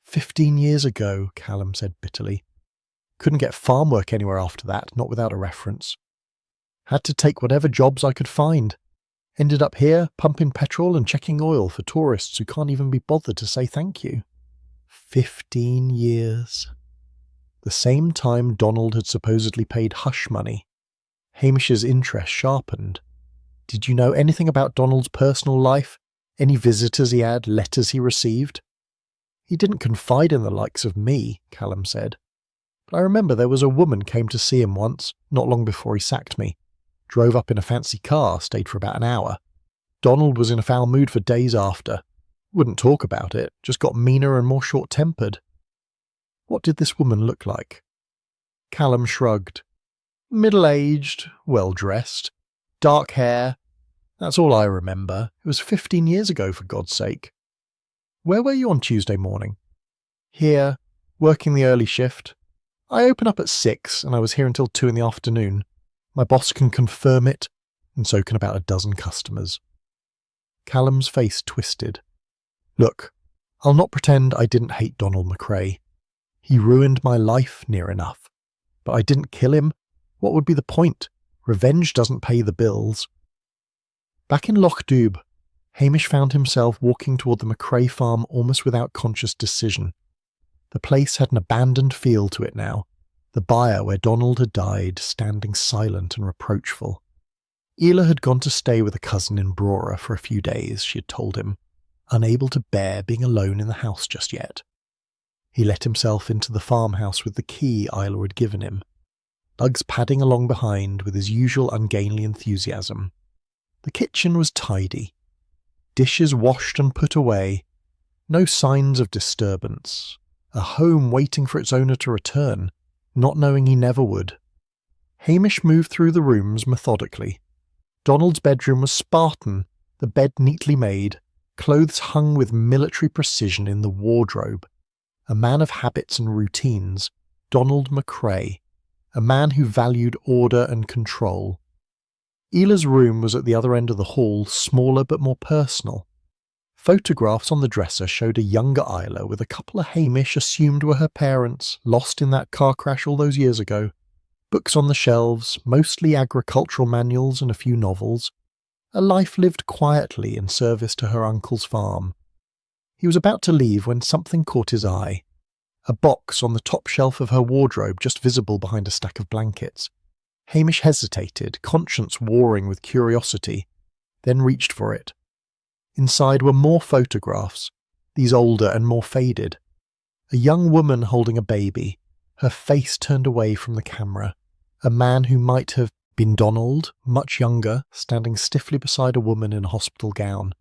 15 years ago, Callum said bitterly. "Couldn't get farm work anywhere after that, not without a reference. Had to take whatever jobs I could find. Ended up here, pumping petrol and checking oil for tourists who can't even be bothered to say thank you. 15 years. The same time Donald had supposedly paid hush money. Hamish's interest sharpened. "Did you know anything about Donald's personal life? Any visitors he had, letters he received?" He didn't confide in the likes of me, Callum said. But I remember there was a woman came to see him once, not long before he sacked me. Drove up in a fancy car, stayed for about an hour. Donald was in a foul mood for days after. Wouldn't talk about it, just got meaner and more short-tempered. What did this woman look like? Callum shrugged. Middle-aged, well-dressed, dark hair. That's all I remember. It was 15 years ago, for God's sake. Where were you on Tuesday morning? Here, working the early shift. I open up at 6 and I was here until 2 in the afternoon. My boss can confirm it, and so can about a dozen customers. Callum's face twisted. Look, I'll not pretend I didn't hate Donald McRae. He ruined my life near enough. But I didn't kill him. What would be the point? Revenge doesn't pay the bills. Back in Loch Dubh, Hamish found himself walking toward the McRae farm almost without conscious decision. The place had an abandoned feel to it now, the byre where Donald had died standing silent and reproachful. Ela had gone to stay with a cousin in Brora for a few days, she had told him, unable to bear being alone in the house just yet. He let himself into the farmhouse with the key Ela had given him, Lugs padding along behind with his usual ungainly enthusiasm. The kitchen was tidy. Dishes washed and put away. No signs of disturbance. A home waiting for its owner to return, not knowing he never would. Hamish moved through the rooms methodically. Donald's bedroom was Spartan, the bed neatly made, clothes hung with military precision in the wardrobe. A man of habits and routines, Donald McRae, a man who valued order and control. Ela's room was at the other end of the hall, smaller but more personal. Photographs on the dresser showed a younger Isla with a couple of Hamish assumed were her parents, lost in that car crash all those years ago. Books on the shelves, mostly agricultural manuals and a few novels. A life lived quietly in service to her uncle's farm. He was about to leave when something caught his eye. A box on the top shelf of her wardrobe just visible behind a stack of blankets. Hamish hesitated, conscience warring with curiosity, then reached for it. Inside were more photographs, these older and more faded. A young woman holding a baby, her face turned away from the camera. A man who might have been Donald, much younger, standing stiffly beside a woman in a hospital gown,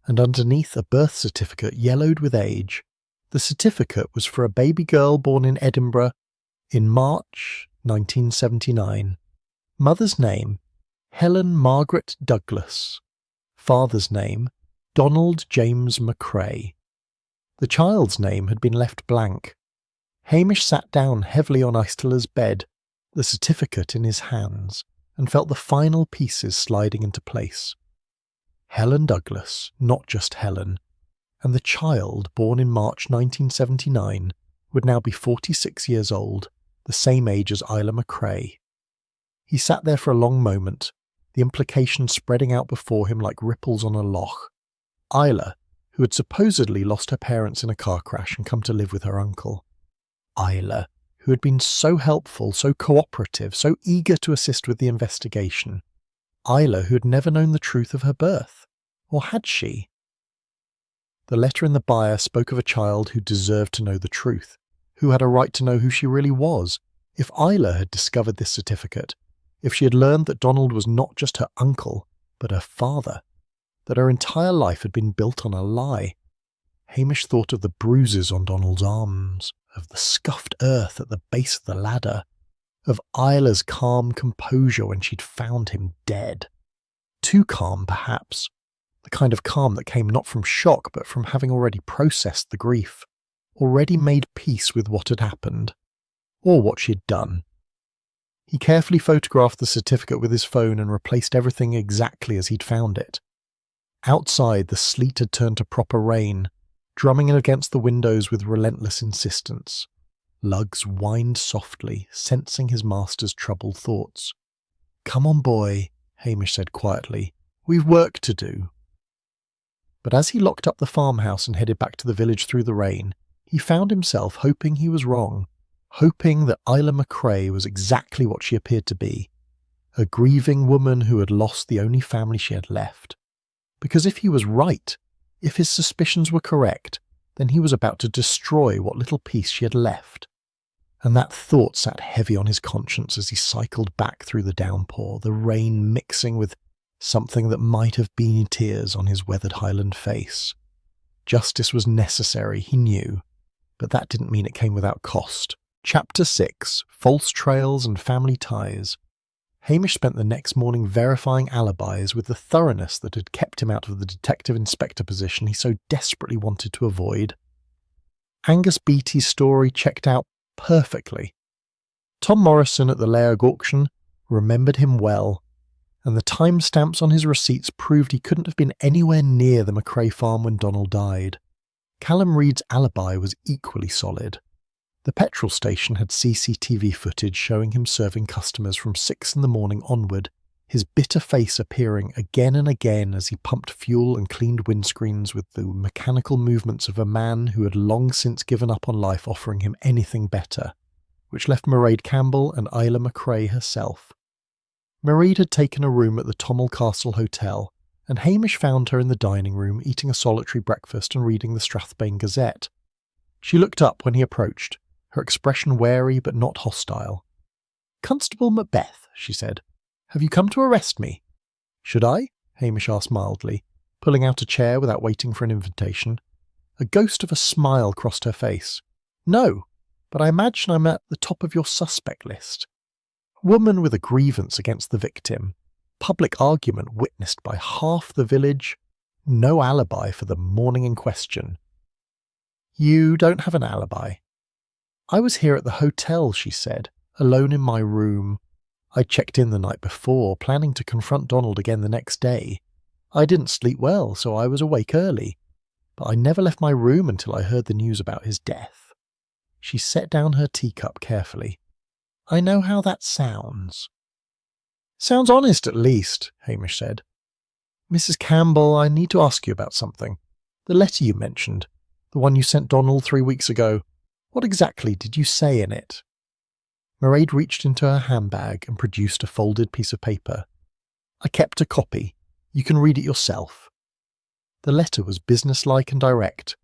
and underneath a birth certificate yellowed with age. The certificate was for a baby girl born in Edinburgh in March 1979. Mother's name, Helen Margaret Douglas. Father's name, Donald James McRae. The child's name had been left blank. Hamish sat down heavily on Istella's bed, the certificate in his hands, and felt the final pieces sliding into place. Helen Douglas, not just Helen, and the child born in March 1979 would now be 46 years old, the same age as Isla McRae. He sat there for a long moment, the implications spreading out before him like ripples on a loch. Isla, who had supposedly lost her parents in a car crash and come to live with her uncle. Isla, who had been so helpful, so cooperative, so eager to assist with the investigation. Isla, who had never known the truth of her birth. Or had she? The letter in the byre spoke of a child who deserved to know the truth, who had a right to know who she really was. If Isla had discovered this certificate, if she had learned that Donald was not just her uncle, but her father, that her entire life had been built on a lie. Hamish thought of the bruises on Donald's arms, of the scuffed earth at the base of the ladder, of Isla's calm composure when she'd found him dead. Too calm, perhaps. The kind of calm that came not from shock, but from having already processed the grief, already made peace with what had happened, or what she had done. He carefully photographed the certificate with his phone and replaced everything exactly as he'd found it. Outside, the sleet had turned to proper rain, drumming against the windows with relentless insistence. Lugs whined softly, sensing his master's troubled thoughts. "Come on, boy," Hamish said quietly. "We've work to do." But as he locked up the farmhouse and headed back to the village through the rain, he found himself hoping he was wrong, hoping that Isla McRae was exactly what she appeared to be, a grieving woman who had lost the only family she had left. Because if he was right, if his suspicions were correct, then he was about to destroy what little piece she had left. And that thought sat heavy on his conscience as he cycled back through the downpour, the rain mixing with something that might have been tears on his weathered Highland face. Justice was necessary, he knew, but that didn't mean it came without cost. Chapter 6: False Trails and Family Ties. Hamish spent the next morning verifying alibis with the thoroughness that had kept him out of the detective inspector position he so desperately wanted to avoid. Angus Beattie's story checked out perfectly. Tom Morrison at the Lairg auction remembered him well, and the timestamps on his receipts proved he couldn't have been anywhere near the McRae farm when Donald died. Callum Reed's alibi was equally solid. The petrol station had CCTV footage showing him serving customers from 6 in the morning onward, his bitter face appearing again and again as he pumped fuel and cleaned windscreens with the mechanical movements of a man who had long since given up on life offering him anything better, which left Mairead Campbell and Isla McRae herself. Mairead had taken a room at the Tommel Castle Hotel, and Hamish found her in the dining room eating a solitary breakfast and reading the Strathbane Gazette. She looked up when he approached, her expression wary but not hostile. "Constable Macbeth," she said, "have you come to arrest me?" "Should I?" Hamish asked mildly, pulling out a chair without waiting for an invitation. A ghost of a smile crossed her face. "No, but I imagine I'm at the top of your suspect list. Woman with a grievance against the victim, public argument witnessed by half the village, no alibi for the morning in question." "You don't have an alibi?" "I was here at the hotel," she said, "alone in my room. I checked in the night before, planning to confront Donald again the next day. I didn't sleep well, so I was awake early. But I never left my room until I heard the news about his death." She set down her teacup carefully. "I know how that sounds." "Sounds honest, at least," Hamish said. "Mrs. Campbell, I need to ask you about something. The letter you mentioned, the one you sent Donald 3 weeks ago, what exactly did you say in it?" Mairead reached into her handbag and produced a folded piece of paper. "I kept a copy. You can read it yourself." The letter was businesslike and direct,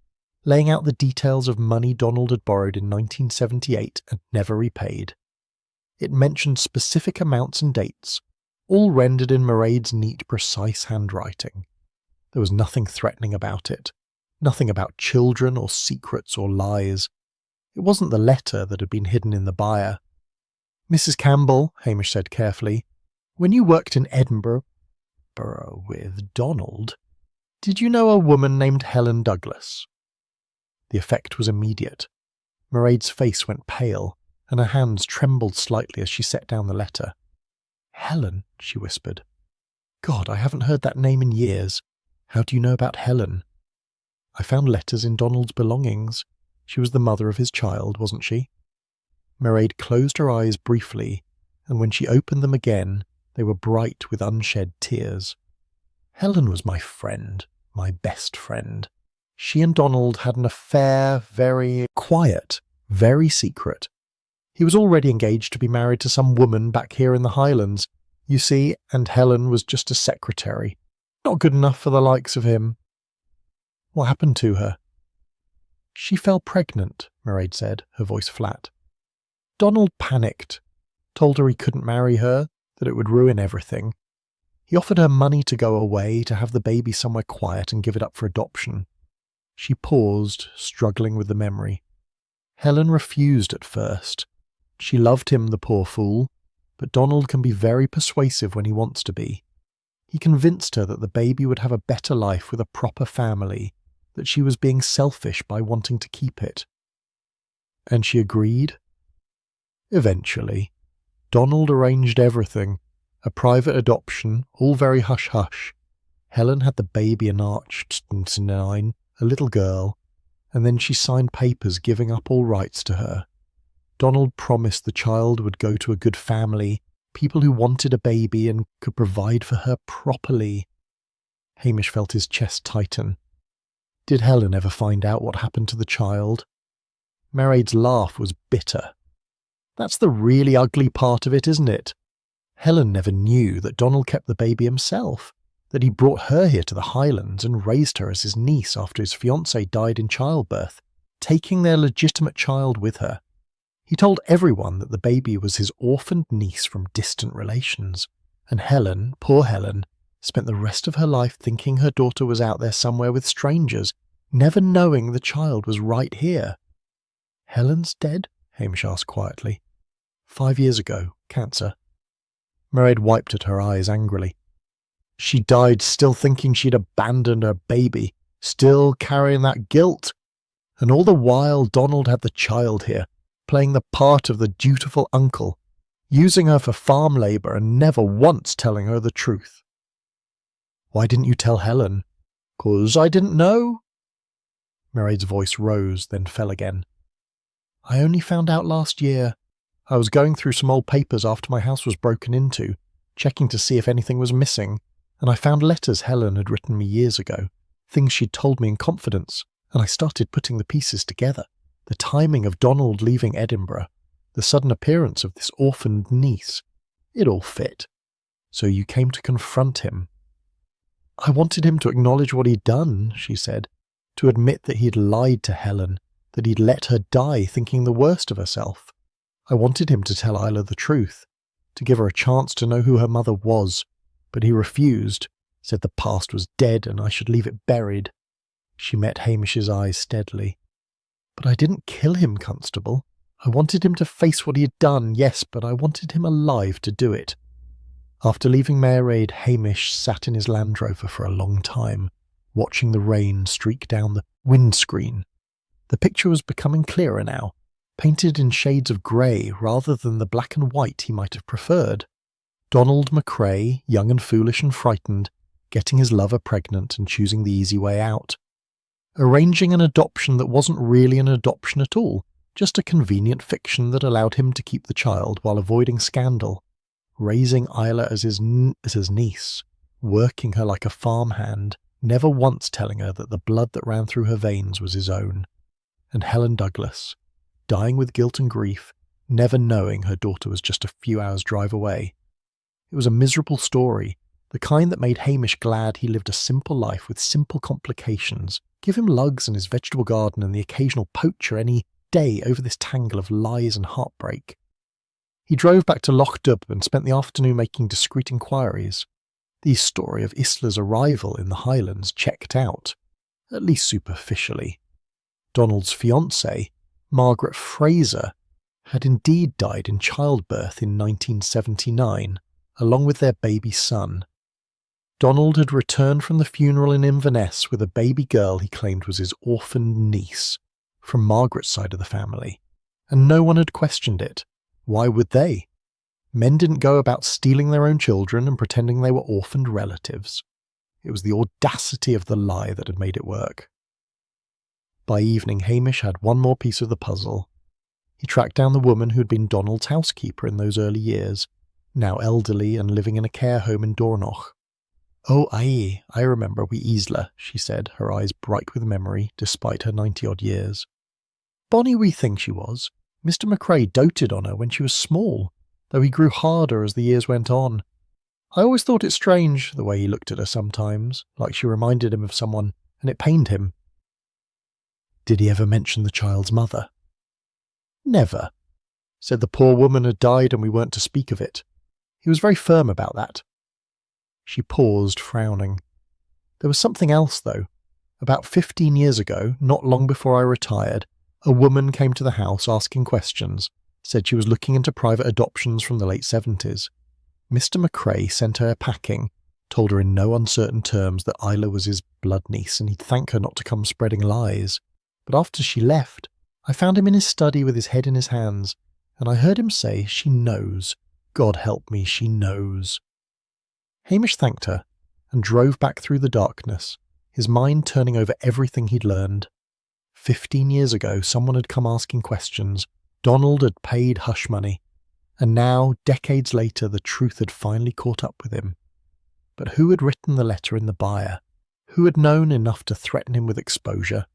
laying out the details of money Donald had borrowed in 1978 and never repaid. It mentioned specific amounts and dates, all rendered in Mairead's neat, precise handwriting. There was nothing threatening about it, nothing about children or secrets or lies. It wasn't the letter that had been hidden in the byre. "Mrs. Campbell," Hamish said carefully, "when you worked in Edinburgh with Donald, did you know a woman named Helen Douglas?" The effect was immediate. Mairead's face went pale, and her hands trembled slightly as she set down the letter. "Helen," she whispered. "God, I haven't heard that name in years. How do you know about Helen?" "I found letters in Donald's belongings. She was the mother of his child, wasn't she?" Mairead closed her eyes briefly, and when she opened them again, they were bright with unshed tears. "Helen was my friend, my best friend. She and Donald had an affair, very quiet, very secret. He was already engaged to be married to some woman back here in the Highlands, you see, and Helen was just a secretary. Not good enough for the likes of him." "What happened to her?" "She fell pregnant," Mairead said, her voice flat. "Donald panicked, told her he couldn't marry her, that it would ruin everything. He offered her money to go away, to have the baby somewhere quiet and give it up for adoption." She paused, struggling with the memory. "Helen refused at first. She loved him, the poor fool, but Donald can be very persuasive when he wants to be. He convinced her that the baby would have a better life with a proper family, that she was being selfish by wanting to keep it." "And she agreed?" "Eventually. Donald arranged everything. A private adoption, all very hush-hush. Helen had the baby in Arch-9, a little girl, and then she signed papers giving up all rights to her. Donald promised the child would go to a good family, people who wanted a baby and could provide for her properly." Hamish felt his chest tighten. "Did Helen ever find out what happened to the child?" Mairead's laugh was bitter. "That's the really ugly part of it, isn't it? Helen never knew that Donald kept the baby himself, that he brought her here to the Highlands and raised her as his niece after his fiancée died in childbirth, taking their legitimate child with her. He told everyone that the baby was his orphaned niece from distant relations, and Helen, poor Helen, spent the rest of her life thinking her daughter was out there somewhere with strangers, never knowing the child was right here. "Helen's dead?" Hamish asked quietly. 5 years ago, cancer. Mairead wiped at her eyes angrily. She died still thinking she'd abandoned her baby, still carrying that guilt. And all the while Donald had the child here, playing the part of the dutiful uncle, using her for farm labour and never once telling her the truth. "Why didn't you tell Helen?" "'Cause I didn't know." Mairead's voice rose, then fell again. "I only found out last year. I was going through some old papers after my house was broken into, checking to see if anything was missing, and I found letters Helen had written me years ago, things she'd told me in confidence, and I started putting the pieces together. The timing of Donald leaving Edinburgh, the sudden appearance of this orphaned niece, it all fit. So you came to confront him." "I wanted him to acknowledge what he'd done," she said, "to admit that he'd lied to Helen, that he'd let her die thinking the worst of herself. I wanted him to tell Isla the truth, to give her a chance to know who her mother was, but he refused, said the past was dead and I should leave it buried." She met Hamish's eyes steadily. "But I didn't kill him, Constable. I wanted him to face what he had done, yes, but I wanted him alive to do it." After leaving Mairead, Hamish sat in his Land Rover for a long time, watching the rain streak down the windscreen. The picture was becoming clearer now, painted in shades of grey rather than the black and white he might have preferred. Donald McCrae, young and foolish and frightened, getting his lover pregnant and choosing the easy way out. Arranging an adoption that wasn't really an adoption at all, just a convenient fiction that allowed him to keep the child while avoiding scandal. Raising Isla as his niece, working her like a farmhand, never once telling her that the blood that ran through her veins was his own. And Helen Douglas, dying with guilt and grief, never knowing her daughter was just a few hours' drive away. It was a miserable story, the kind that made Hamish glad he lived a simple life with simple complications. Give him lugs and his vegetable garden and the occasional poacher any day over this tangle of lies and heartbreak. He drove back to Loch-Dubh and spent the afternoon making discreet inquiries. The story of Isla's arrival in the Highlands checked out, at least superficially. Donald's fiancée, Margaret Fraser, had indeed died in childbirth in 1979, along with their baby son. Donald had returned from the funeral in Inverness with a baby girl he claimed was his orphaned niece, from Margaret's side of the family, and no one had questioned it. Why would they? Men didn't go about stealing their own children and pretending they were orphaned relatives. It was the audacity of the lie that had made it work. By evening, Hamish had one more piece of the puzzle. He tracked down the woman who had been Donald's housekeeper in those early years, now elderly and living in a care home in Dornoch. "Oh, aye, I remember wee Isla," she said, her eyes bright with memory, despite her 90-odd years. "Bonny wee thing she was. Mr. McCrae doted on her when she was small, though he grew harder as the years went on. I always thought it strange, the way he looked at her sometimes, like she reminded him of someone, and it pained him." "Did he ever mention the child's mother?" "Never. Said the poor woman had died and we weren't to speak of it. He was very firm about that." She paused, frowning. "There was something else, though. About 15 years ago, not long before I retired, a woman came to the house asking questions, said she was looking into private adoptions from the late 70s. Mr. McCrae sent her packing, told her in no uncertain terms that Isla was his blood niece and he'd thank her not to come spreading lies. But after she left, I found him in his study with his head in his hands, and I heard him say, 'She knows. God help me, she knows.'" Hamish thanked her and drove back through the darkness, his mind turning over everything he'd learned. 15 years ago, someone had come asking questions. Donald had paid hush money. And now, decades later, the truth had finally caught up with him. But who had written the letter in the byre? Who had known enough to threaten him with exposure?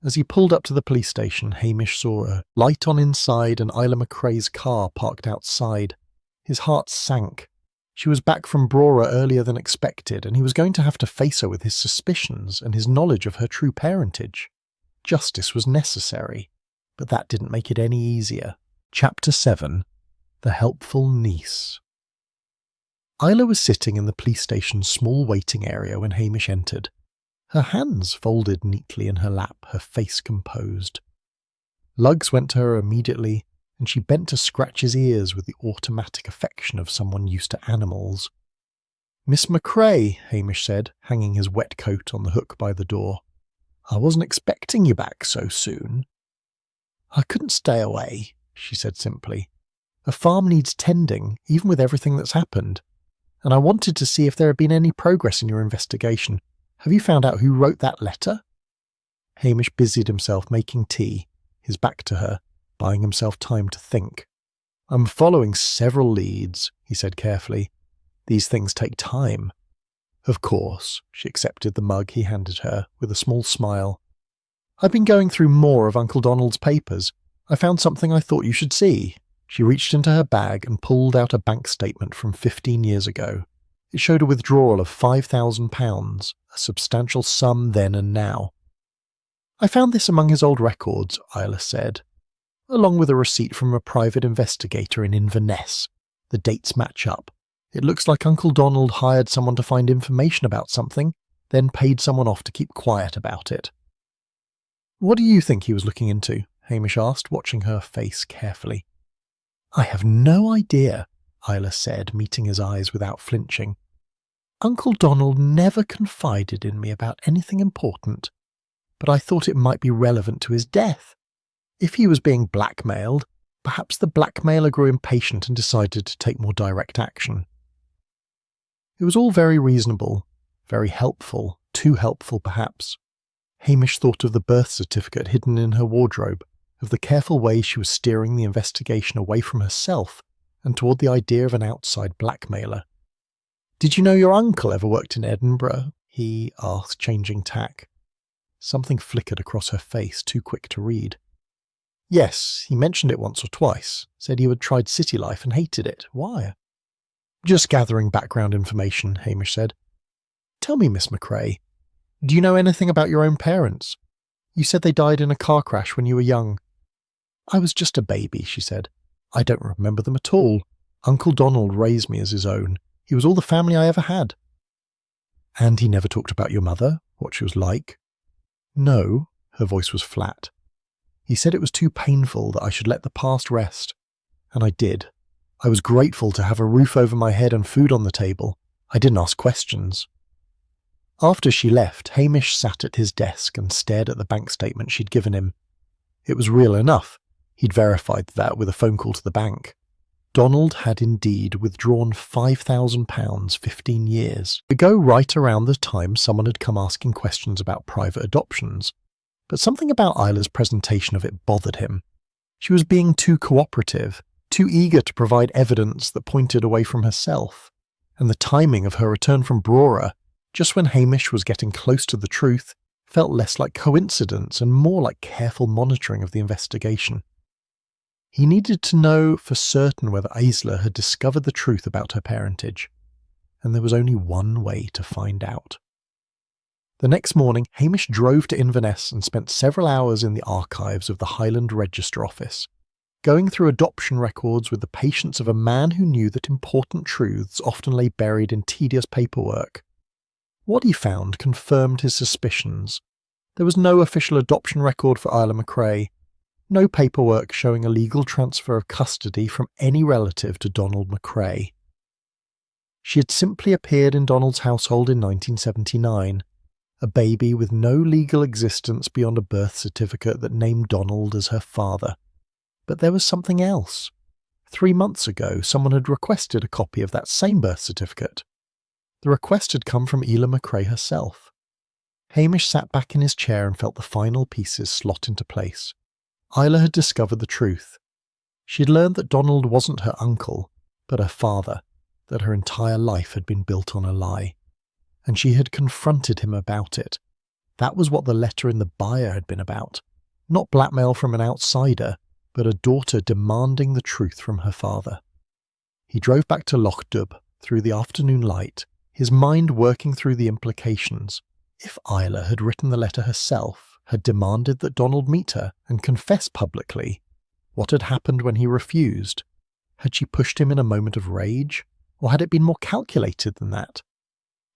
As he pulled up to the police station, Hamish saw a light on inside and Isla McCrae's car parked outside. His heart sank. She was back from Brora earlier than expected, and he was going to have to face her with his suspicions and his knowledge of her true parentage. Justice was necessary, but that didn't make it any easier. Chapter 7. The Helpful Niece. Isla was sitting in the police station's small waiting area when Hamish entered, her hands folded neatly in her lap, her face composed. Lugs went to her immediately, and she bent to scratch his ears with the automatic affection of someone used to animals. "Miss McCrae," Hamish said, hanging his wet coat on the hook by the door. "I wasn't expecting you back so soon." "I couldn't stay away," she said simply. "A farm needs tending, even with everything that's happened. And I wanted to see if there had been any progress in your investigation. Have you found out who wrote that letter?" Hamish busied himself making tea, his back to her, buying himself time to think. "I'm following several leads," he said carefully. "These things take time." "Of course," she accepted the mug he handed her, with a small smile. "I've been going through more of Uncle Donald's papers. I found something I thought you should see." She reached into her bag and pulled out a bank statement from 15 years ago. It showed a withdrawal of £5,000, a substantial sum then and now. "I found this among his old records," Isla said, "along with a receipt from a private investigator in Inverness. The dates match up. It looks like Uncle Donald hired someone to find information about something, then paid someone off to keep quiet about it." "What do you think he was looking into?" Hamish asked, watching her face carefully. "I have no idea," Isla said, meeting his eyes without flinching. "Uncle Donald never confided in me about anything important, but I thought it might be relevant to his death. If he was being blackmailed, perhaps the blackmailer grew impatient and decided to take more direct action." It was all very reasonable, very helpful, too helpful perhaps. Hamish thought of the birth certificate hidden in her wardrobe, of the careful way she was steering the investigation away from herself and toward the idea of an outside blackmailer. "Did you know your uncle ever worked in Edinburgh?" he asked, changing tack. Something flickered across her face, too quick to read. "Yes, he mentioned it once or twice, said he had tried city life and hated it. Why?" "Just gathering background information," Hamish said. "Tell me, Miss McCrae, do you know anything about your own parents? You said they died in a car crash when you were young." "I was just a baby," she said. "I don't remember them at all. Uncle Donald raised me as his own. He was all the family I ever had." "And he never talked about your mother, what she was like?" "No," her voice was flat. "He said it was too painful that I should let the past rest. And I did. I was grateful to have a roof over my head and food on the table. I didn't ask questions." After she left, Hamish sat at his desk and stared at the bank statement she'd given him. It was real enough. He'd verified that with a phone call to the bank. Donald had indeed withdrawn £5,000 15 years ago, right around the time someone had come asking questions about private adoptions. But something about Isla's presentation of it bothered him. She was being too cooperative, too eager to provide evidence that pointed away from herself. And the timing of her return from Brora, just when Hamish was getting close to the truth, felt less like coincidence and more like careful monitoring of the investigation. He needed to know for certain whether Isla had discovered the truth about her parentage, and there was only one way to find out. The next morning, Hamish drove to Inverness and spent several hours in the archives of the Highland Register Office, going through adoption records with the patience of a man who knew that important truths often lay buried in tedious paperwork. What he found confirmed his suspicions. There was no official adoption record for Isla McCrae, no paperwork showing a legal transfer of custody from any relative to Donald McCrae. She had simply appeared in Donald's household in 1979, a baby with no legal existence beyond a birth certificate that named Donald as her father. But there was something else. 3 months ago, someone had requested a copy of that same birth certificate. The request had come from Isla McCrae herself. Hamish sat back in his chair and felt the final pieces slot into place. Isla had discovered the truth. She had learned that Donald wasn't her uncle, but her father, that her entire life had been built on a lie. And she had confronted him about it. That was what the letter in the Buyer had been about. Not blackmail from an outsider, but a daughter demanding the truth from her father. He drove back to Loch Dubh, through the afternoon light, his mind working through the implications. If Isla had written the letter herself, had demanded that Donald meet her and confess publicly, what had happened when he refused? Had she pushed him in a moment of rage, or had it been more calculated than that?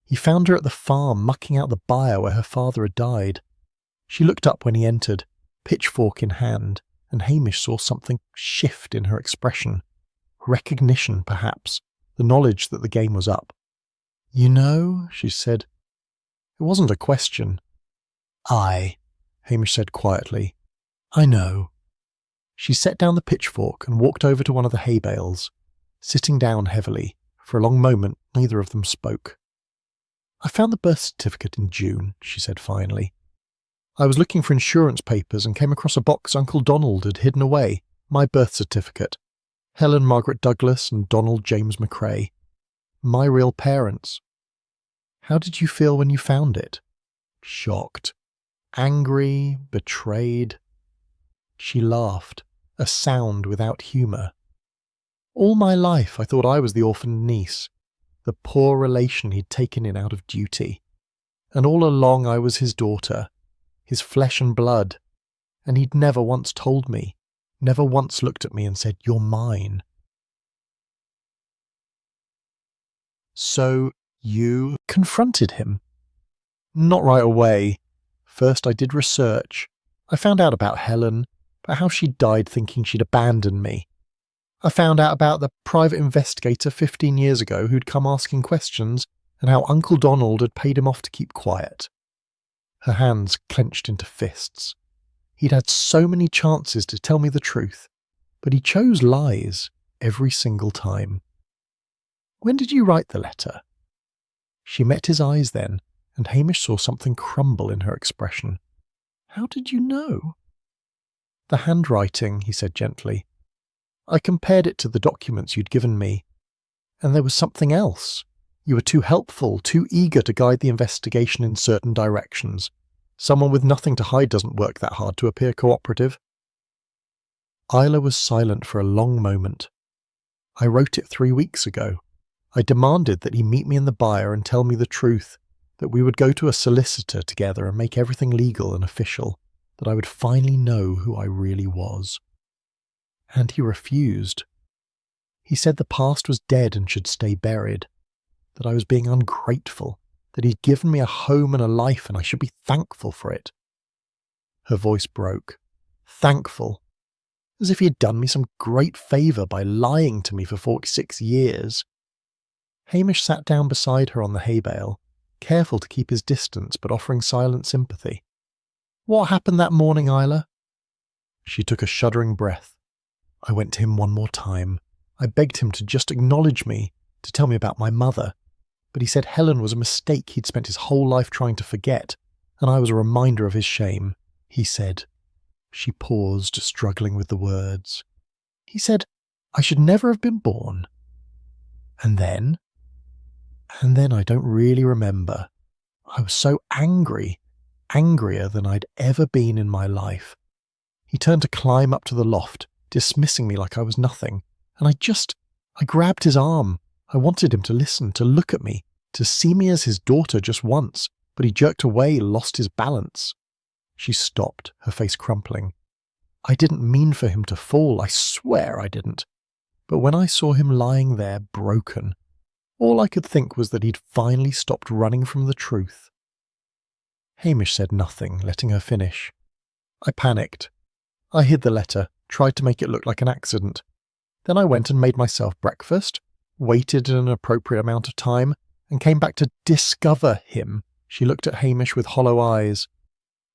He found her at the farm mucking out the byre where her father had died. She looked up when he entered, pitchfork in hand, and Hamish saw something shift in her expression. Recognition, perhaps, the knowledge that the game was up. "You know," she said. It wasn't a question. "Aye," Hamish said quietly. "I know." She set down the pitchfork and walked over to one of the hay bales. Sitting down heavily, for a long moment neither of them spoke. "I found the birth certificate in June," she said finally. "I was looking for insurance papers and came across a box Uncle Donald had hidden away. My birth certificate. Helen Margaret Douglas and Donald James McCrae. My real parents." "How did you feel when you found it?" "Shocked. Angry, betrayed." She laughed, a sound without humour. "All my life I thought I was the orphaned niece, the poor relation he'd taken in out of duty. And all along I was his daughter, his flesh and blood, and he'd never once told me, never once looked at me and said, 'You're mine.'" "So you confronted him?" "Not right away. First I did research. I found out about Helen, about how she died thinking she'd abandoned me. I found out about the private investigator 15 years ago who'd come asking questions, and how Uncle Donald had paid him off to keep quiet." Her hands clenched into fists. "He'd had so many chances to tell me the truth, but he chose lies every single time." "When did you write the letter?" She met his eyes then, and Hamish saw something crumble in her expression. "How did you know?" "The handwriting," he said gently. "I compared it to the documents you'd given me. And there was something else. You were too helpful, too eager to guide the investigation in certain directions. Someone with nothing to hide doesn't work that hard to appear cooperative." Isla was silent for a long moment. "I wrote it 3 weeks ago. I demanded that he meet me in the byre and tell me the truth, that we would go to a solicitor together and make everything legal and official, that I would finally know who I really was. And he refused. He said the past was dead and should stay buried, that I was being ungrateful, that he'd given me a home and a life and I should be thankful for it." Her voice broke. "Thankful? As if he had done me some great favour by lying to me for 46 years. Hamish sat down beside her on the hay bale, careful to keep his distance but offering silent sympathy. "What happened that morning, Isla?" She took a shuddering breath. "I went to him one more time. I begged him to just acknowledge me, to tell me about my mother. But he said Helen was a mistake he'd spent his whole life trying to forget, and I was a reminder of his shame. He said—" She paused, struggling with the words. "He said I should never have been born. And then? And then I don't really remember. I was so angry, angrier than I'd ever been in my life. He turned to climb up to the loft, dismissing me like I was nothing, and I grabbed his arm. I wanted him to listen, to look at me, to see me as his daughter just once, but he jerked away, lost his balance." She stopped, her face crumpling. "I didn't mean for him to fall, I swear I didn't. But when I saw him lying there, broken, all I could think was that he'd finally stopped running from the truth." Hamish said nothing, letting her finish. "I panicked. I hid the letter, tried to make it look like an accident. Then I went and made myself breakfast, waited an appropriate amount of time, and came back to discover him." She looked at Hamish with hollow eyes.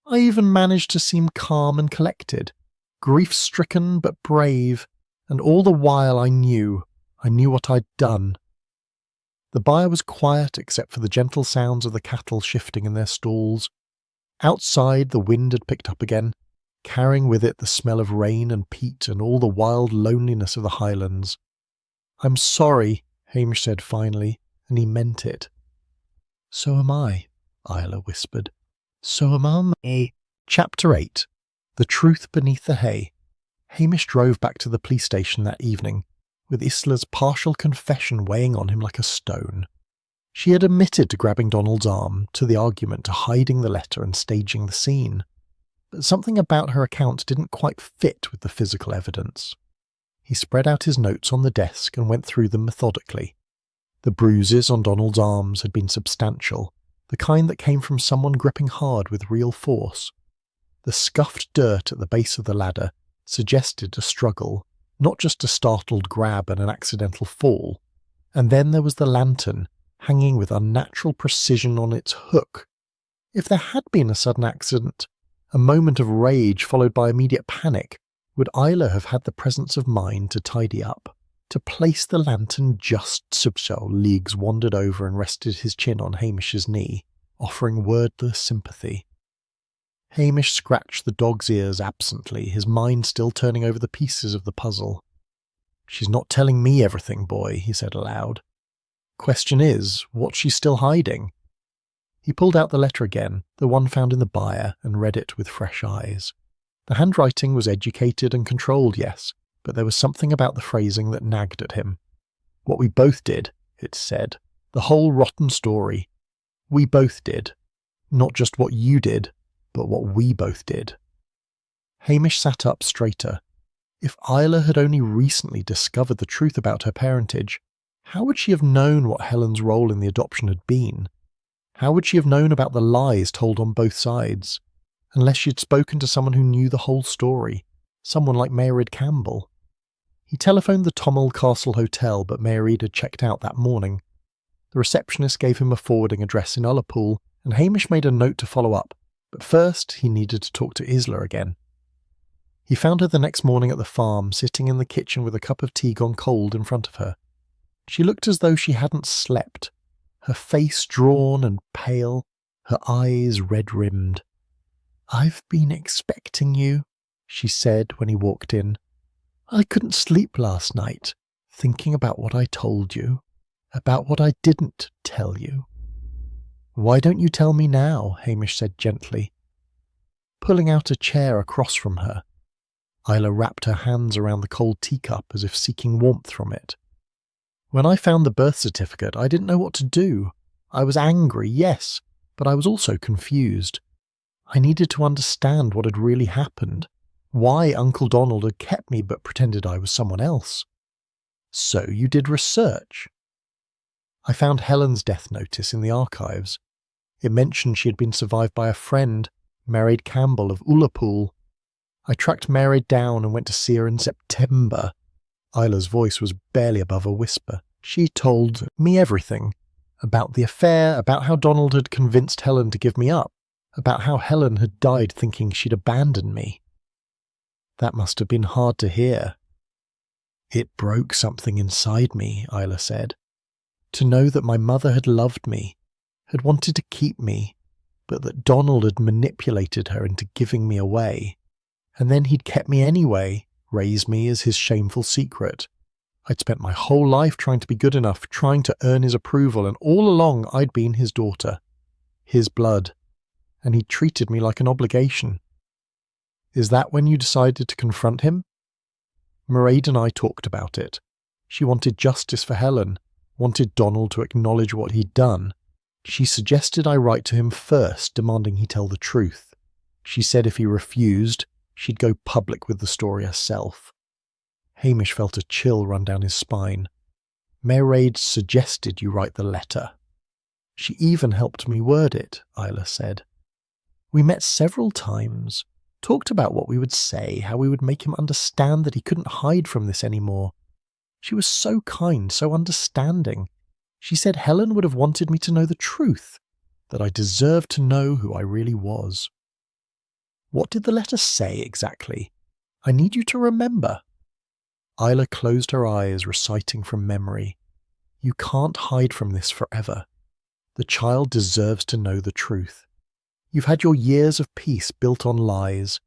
"I even managed to seem calm and collected, grief-stricken but brave, and all the while I knew what I'd done." The byre was quiet except for the gentle sounds of the cattle shifting in their stalls. Outside the wind had picked up again, carrying with it the smell of rain and peat and all the wild loneliness of the highlands. "I'm sorry," Hamish said finally, and he meant it. "So am I," Isla whispered. "So am I." Chapter 8. The Truth Beneath the Hay. Hamish drove back to the police station that evening, with Isla's partial confession weighing on him like a stone. She had admitted to grabbing Donald's arm, to the argument, to hiding the letter and staging the scene. But something about her account didn't quite fit with the physical evidence. He spread out his notes on the desk and went through them methodically. The bruises on Donald's arms had been substantial, the kind that came from someone gripping hard with real force. The scuffed dirt at the base of the ladder suggested a struggle, not just a startled grab and an accidental fall. And then there was the lantern, hanging with unnatural precision on its hook. If there had been a sudden accident, a moment of rage followed by immediate panic, would Isla have had the presence of mind to tidy up, to place the lantern just so Leagues wandered over and rested his chin on Hamish's knee, offering wordless sympathy. Hamish scratched the dog's ears absently, his mind still turning over the pieces of the puzzle. "She's not telling me everything, boy," he said aloud. "Question is, what's she still hiding?" He pulled out the letter again, the one found in the byre, and read it with fresh eyes. The handwriting was educated and controlled, yes, but there was something about the phrasing that nagged at him. "What we both did," it said. "The whole rotten story. We both did. Not just what you did, but what we both did." Hamish sat up straighter. If Isla had only recently discovered the truth about her parentage, how would she have known what Helen's role in the adoption had been? How would she have known about the lies told on both sides? Unless she had spoken to someone who knew the whole story, someone like Mairead Campbell. He telephoned the Tommel Castle Hotel, but Mairead had checked out that morning. The receptionist gave him a forwarding address in Ullapool, and Hamish made a note to follow up, but first he needed to talk to Isla again. He found her the next morning at the farm, sitting in the kitchen with a cup of tea gone cold in front of her. She looked as though she hadn't slept, her face drawn and pale, her eyes red-rimmed. "I've been expecting you," she said when he walked in. "I couldn't sleep last night, thinking about what I told you, about what I didn't tell you." "Why don't you tell me now?" Hamish said gently. Pulling out a chair across from her, Isla wrapped her hands around the cold teacup as if seeking warmth from it. "When I found the birth certificate, I didn't know what to do. I was angry, yes, but I was also confused. I needed to understand what had really happened, why Uncle Donald had kept me but pretended I was someone else." "So you did research?" "I found Helen's death notice in the archives. It mentioned she had been survived by a friend, Mairead Campbell of Ullapool. I tracked Mairead down and went to see her in September." Isla's voice was barely above a whisper. "She told me everything. About the affair, about how Donald had convinced Helen to give me up, about how Helen had died thinking she'd abandoned me." "That must have been hard to hear." "It broke something inside me," Isla said. "To know that my mother had loved me, had wanted to keep me, but that Donald had manipulated her into giving me away. And then he'd kept me anyway, raised me as his shameful secret. I'd spent my whole life trying to be good enough, trying to earn his approval, and all along I'd been his daughter, his blood, and he'd treated me like an obligation." "Is that when you decided to confront him?" "Mairead and I talked about it. She wanted justice for Helen, wanted Donald to acknowledge what he'd done. She suggested I write to him first, demanding he tell the truth. She said if he refused, she'd go public with the story herself." Hamish felt a chill run down his spine. "Mairead suggested you write the letter." "She even helped me word it," Isla said. "We met several times, talked about what we would say, how we would make him understand that he couldn't hide from this anymore. She was so kind, so understanding. She said Helen would have wanted me to know the truth, that I deserved to know who I really was." "What did the letter say exactly? I need you to remember." Isla closed her eyes, reciting from memory. "You can't hide from this forever. The child deserves to know the truth. You've had your years of peace built on lies.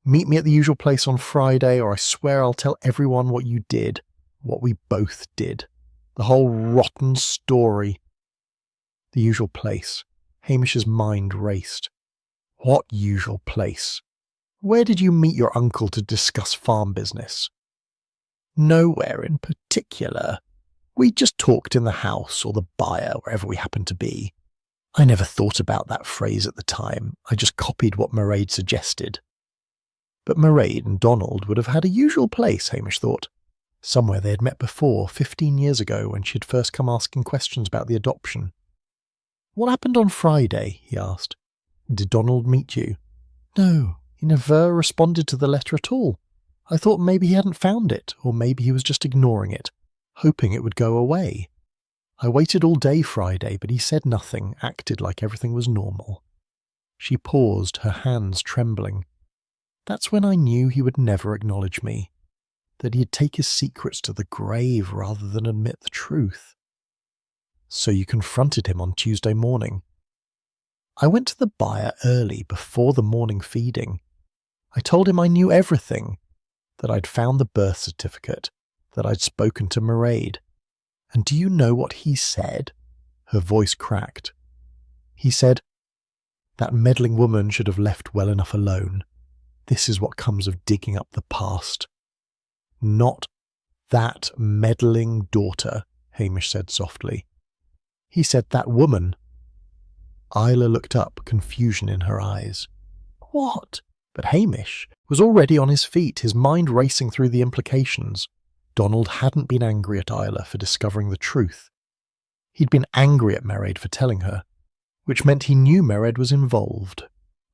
Meet me at the usual place on Friday, or I swear I'll tell everyone what you did, what we both did. The whole rotten story." The usual place. Hamish's mind raced. What usual place? Where did you meet your uncle to discuss farm business? Nowhere in particular. We just talked in the house or the byre, wherever we happened to be. I never thought about that phrase at the time. I just copied what Mairead suggested. But Mairead and Donald would have had a usual place, Hamish thought. Somewhere they had met before, 15 years ago, when she had first come asking questions about the adoption. "What happened on Friday?" he asked. "Did Donald meet you?" "No, he never responded to the letter at all. I thought maybe he hadn't found it, or maybe he was just ignoring it, hoping it would go away. I waited all day Friday, but he said nothing, acted like everything was normal." She paused, her hands trembling. "That's when I knew he would never acknowledge me, that he'd take his secrets to the grave rather than admit the truth." "So you confronted him on Tuesday morning?" "I went to the byre early, before the morning feeding. I told him I knew everything, that I'd found the birth certificate, that I'd spoken to Mairead. And do you know what he said?" Her voice cracked. "He said, 'That meddling woman should have left well enough alone. This is what comes of digging up the past.'" "Not that meddling daughter," Hamish said softly. "He said that woman." Isla looked up, confusion in her eyes. "What?" But Hamish was already on his feet, his mind racing through the implications. Donald hadn't been angry at Isla for discovering the truth. He'd been angry at Mairead for telling her, which meant he knew Mairead was involved.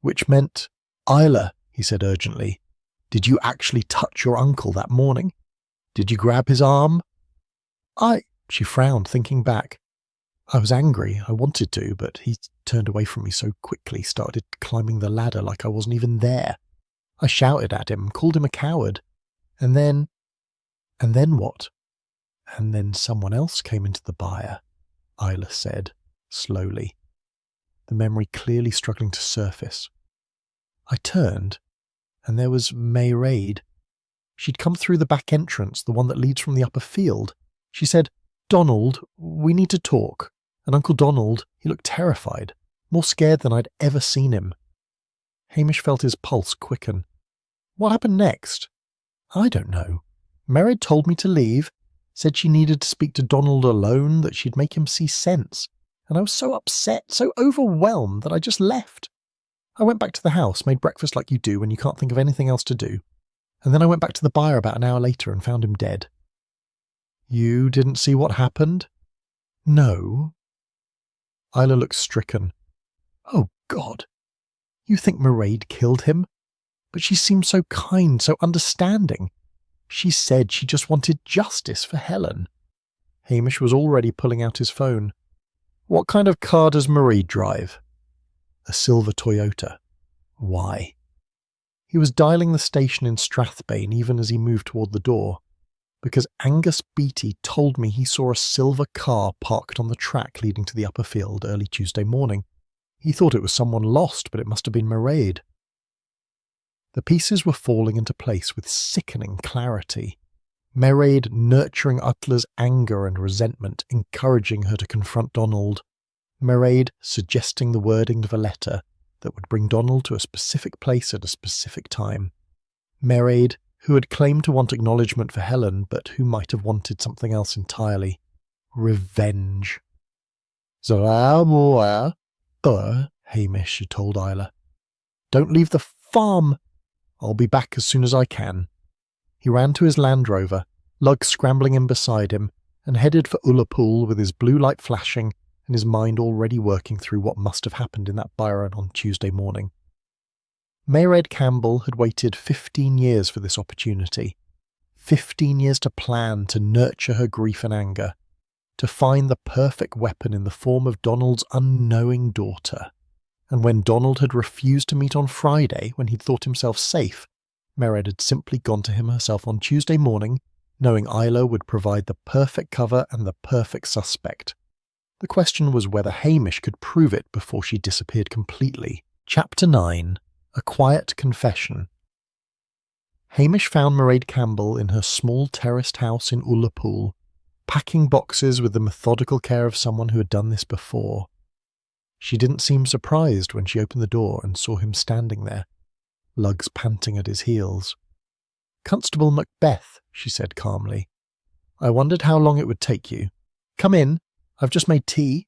Which meant, "Isla," he said urgently, "did you actually touch your uncle that morning? Did you grab his arm?" She frowned, thinking back. "I was angry, I wanted to, but he turned away from me so quickly, started climbing the ladder like I wasn't even there. I shouted at him, called him a coward. And then what?" "And then someone else came into the byre," Isla said, slowly, the memory clearly struggling to surface. "I turned, and there was Mairead. She'd come through the back entrance, the one that leads from the upper field. She said, 'Donald, we need to talk.' And Uncle Donald, he looked terrified, more scared than I'd ever seen him." Hamish felt his pulse quicken. "What happened next?" "I don't know. Mairead told me to leave, said she needed to speak to Donald alone, that she'd make him see sense, and I was so upset, so overwhelmed, that I just left. I went back to the house, made breakfast like you do when you can't think of anything else to do, and then I went back to the byre about an hour later and found him dead." "You didn't see what happened?" "No." Isla looked stricken. "Oh, God! You think Mairead killed him? But she seemed so kind, so understanding. She said she just wanted justice for Helen." Hamish was already pulling out his phone. "What kind of car does Mairead drive?" "A silver Toyota." "Why?" He was dialing the station in Strathbane even as he moved toward the door. "Because Angus Beattie told me he saw a silver car parked on the track leading to the upper field early Tuesday morning. He thought it was someone lost, but it must have been Mairead." The pieces were falling into place with sickening clarity. Mairead nurturing Utla's anger and resentment, encouraging her to confront Donald. Mairead suggesting the wording of a letter that would bring Donald to a specific place at a specific time. Mairead, who had claimed to want acknowledgement for Helen, but who might have wanted something else entirely. Revenge. Hamish had told Isla. "Don't leave the farm. I'll be back as soon as I can." He ran to his Land Rover, Lug scrambling in beside him, and headed for Ullapool with his blue light flashing and his mind already working through what must have happened in that byre on Tuesday morning. Mairead Campbell had waited 15 years for this opportunity. 15 years to plan, to nurture her grief and anger, to find the perfect weapon in the form of Donald's unknowing daughter. And when Donald had refused to meet on Friday, when he'd thought himself safe, Mairead had simply gone to him herself on Tuesday morning, knowing Isla would provide the perfect cover and the perfect suspect. The question was whether Hamish could prove it before she disappeared completely. Chapter 9. A Quiet Confession. Hamish found Mairead Campbell in her small terraced house in Ullapool, packing boxes with the methodical care of someone who had done this before. She didn't seem surprised when she opened the door and saw him standing there, Lugs panting at his heels. "Constable Macbeth," she said calmly. "I wondered how long it would take you. Come in. I've just made tea."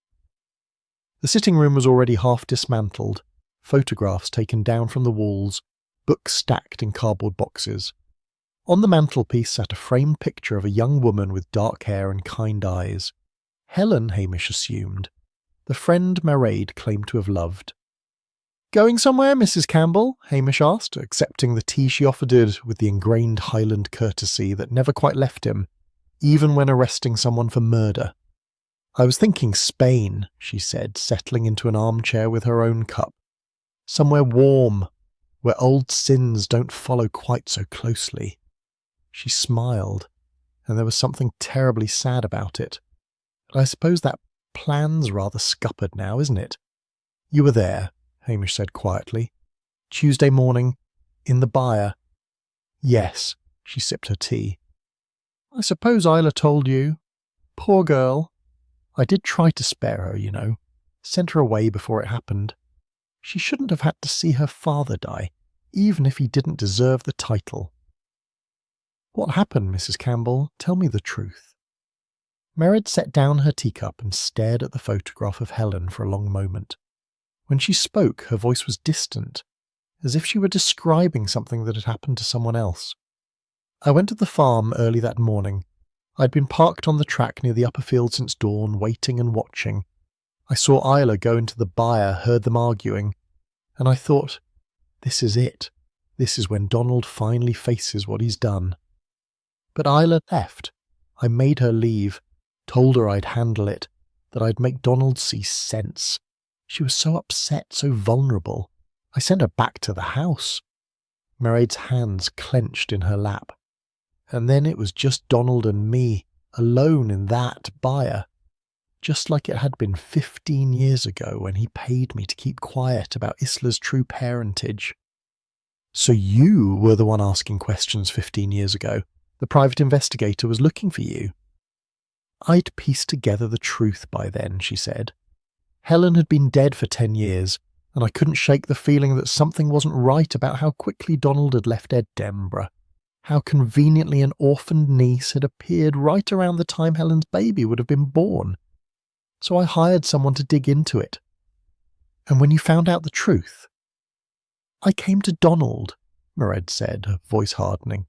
The sitting room was already half dismantled, photographs taken down from the walls, books stacked in cardboard boxes. On the mantelpiece sat a framed picture of a young woman with dark hair and kind eyes. Helen, Hamish assumed, the friend Mairead claimed to have loved. "Going somewhere, Mrs. Campbell?" Hamish asked, accepting the tea she offered with the ingrained Highland courtesy that never quite left him, even when arresting someone for murder. "I was thinking Spain," she said, settling into an armchair with her own cup. "Somewhere warm, where old sins don't follow quite so closely." She smiled, and there was something terribly sad about it. "I suppose that plan's rather scuppered now, isn't it?" "You were there," Hamish said quietly. "Tuesday morning, in the byre." "Yes." She sipped her tea. "I suppose Isla told you. Poor girl. I did try to spare her, you know. Sent her away before it happened. She shouldn't have had to see her father die, even if he didn't deserve the title." "What happened, Mrs. Campbell? Tell me the truth." Mairead set down her teacup and stared at the photograph of Helen for a long moment. When she spoke, her voice was distant, as if she were describing something that had happened to someone else. "I went to the farm early that morning. I'd been parked on the track near the upper field since dawn, waiting and watching. I saw Isla go into the byre, heard them arguing, and I thought, this is it. This is when Donald finally faces what he's done. But Isla left. I made her leave, told her I'd handle it, that I'd make Donald see sense. She was so upset, so vulnerable. I sent her back to the house." Mairead's hands clenched in her lap. "And then it was just Donald and me, alone in that byre. Just like it had been 15 years ago when he paid me to keep quiet about Isla's true parentage." "So you were the one asking questions 15 years ago? The private investigator was looking for you?" "I'd pieced together the truth by then," she said. "Helen had been dead for 10 years, and I couldn't shake the feeling that something wasn't right about how quickly Donald had left Edinburgh. How conveniently an orphaned niece had appeared right around the time Helen's baby would have been born. So I hired someone to dig into it. And when you found out the truth—" "I came to Donald," Mairead said, her voice hardening.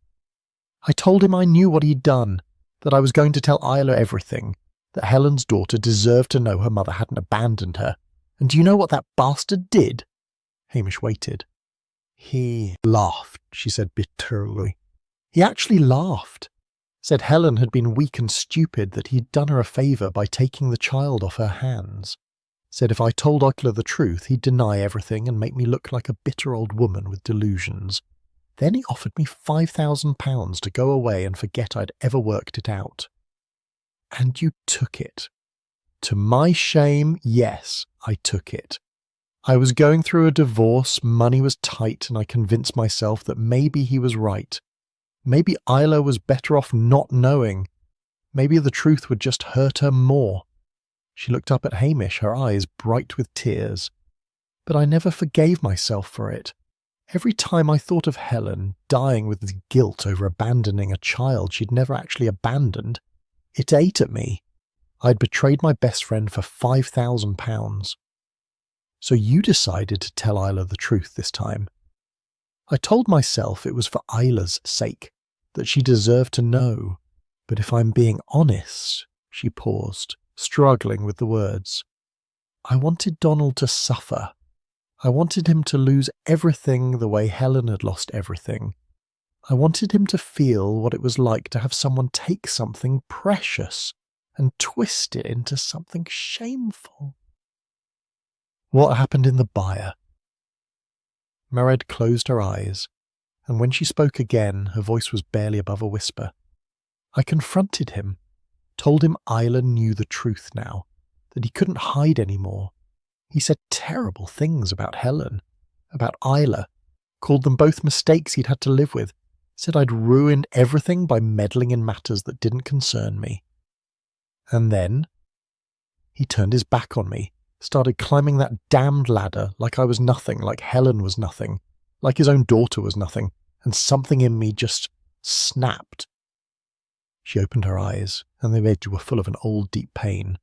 "I told him I knew what he'd done, that I was going to tell Isla everything, that Helen's daughter deserved to know her mother hadn't abandoned her. And do you know what that bastard did?" Hamish waited. "He laughed," she said bitterly. "He actually laughed. Said Helen had been weak and stupid, that he'd done her a favour by taking the child off her hands. Said if I told Isla the truth, he'd deny everything and make me look like a bitter old woman with delusions. Then he offered me £5,000 to go away and forget I'd ever worked it out." "And you took it?" "To my shame, yes, I took it. I was going through a divorce, money was tight, and I convinced myself that maybe he was right. Maybe Isla was better off not knowing. Maybe the truth would just hurt her more." She looked up at Hamish, her eyes bright with tears. "But I never forgave myself for it. Every time I thought of Helen dying with the guilt over abandoning a child she'd never actually abandoned, it ate at me. I'd betrayed my best friend for £5,000. So you decided to tell Isla the truth this time." "I told myself it was for Isla's sake, that she deserved to know. But if I'm being honest," she paused, struggling with the words, "I wanted Donald to suffer. I wanted him to lose everything the way Helen had lost everything. I wanted him to feel what it was like to have someone take something precious and twist it into something shameful." "What happened in the byre?" Mairead closed her eyes, and when she spoke again, her voice was barely above a whisper. "I confronted him, told him Isla knew the truth now, that he couldn't hide any more. He said terrible things about Helen, about Isla, called them both mistakes he'd had to live with, said I'd ruined everything by meddling in matters that didn't concern me. And then he turned his back on me, started climbing that damned ladder like I was nothing, like Helen was nothing, like his own daughter was nothing, and something in me just snapped. She opened her eyes, and they were full of an old, deep pain.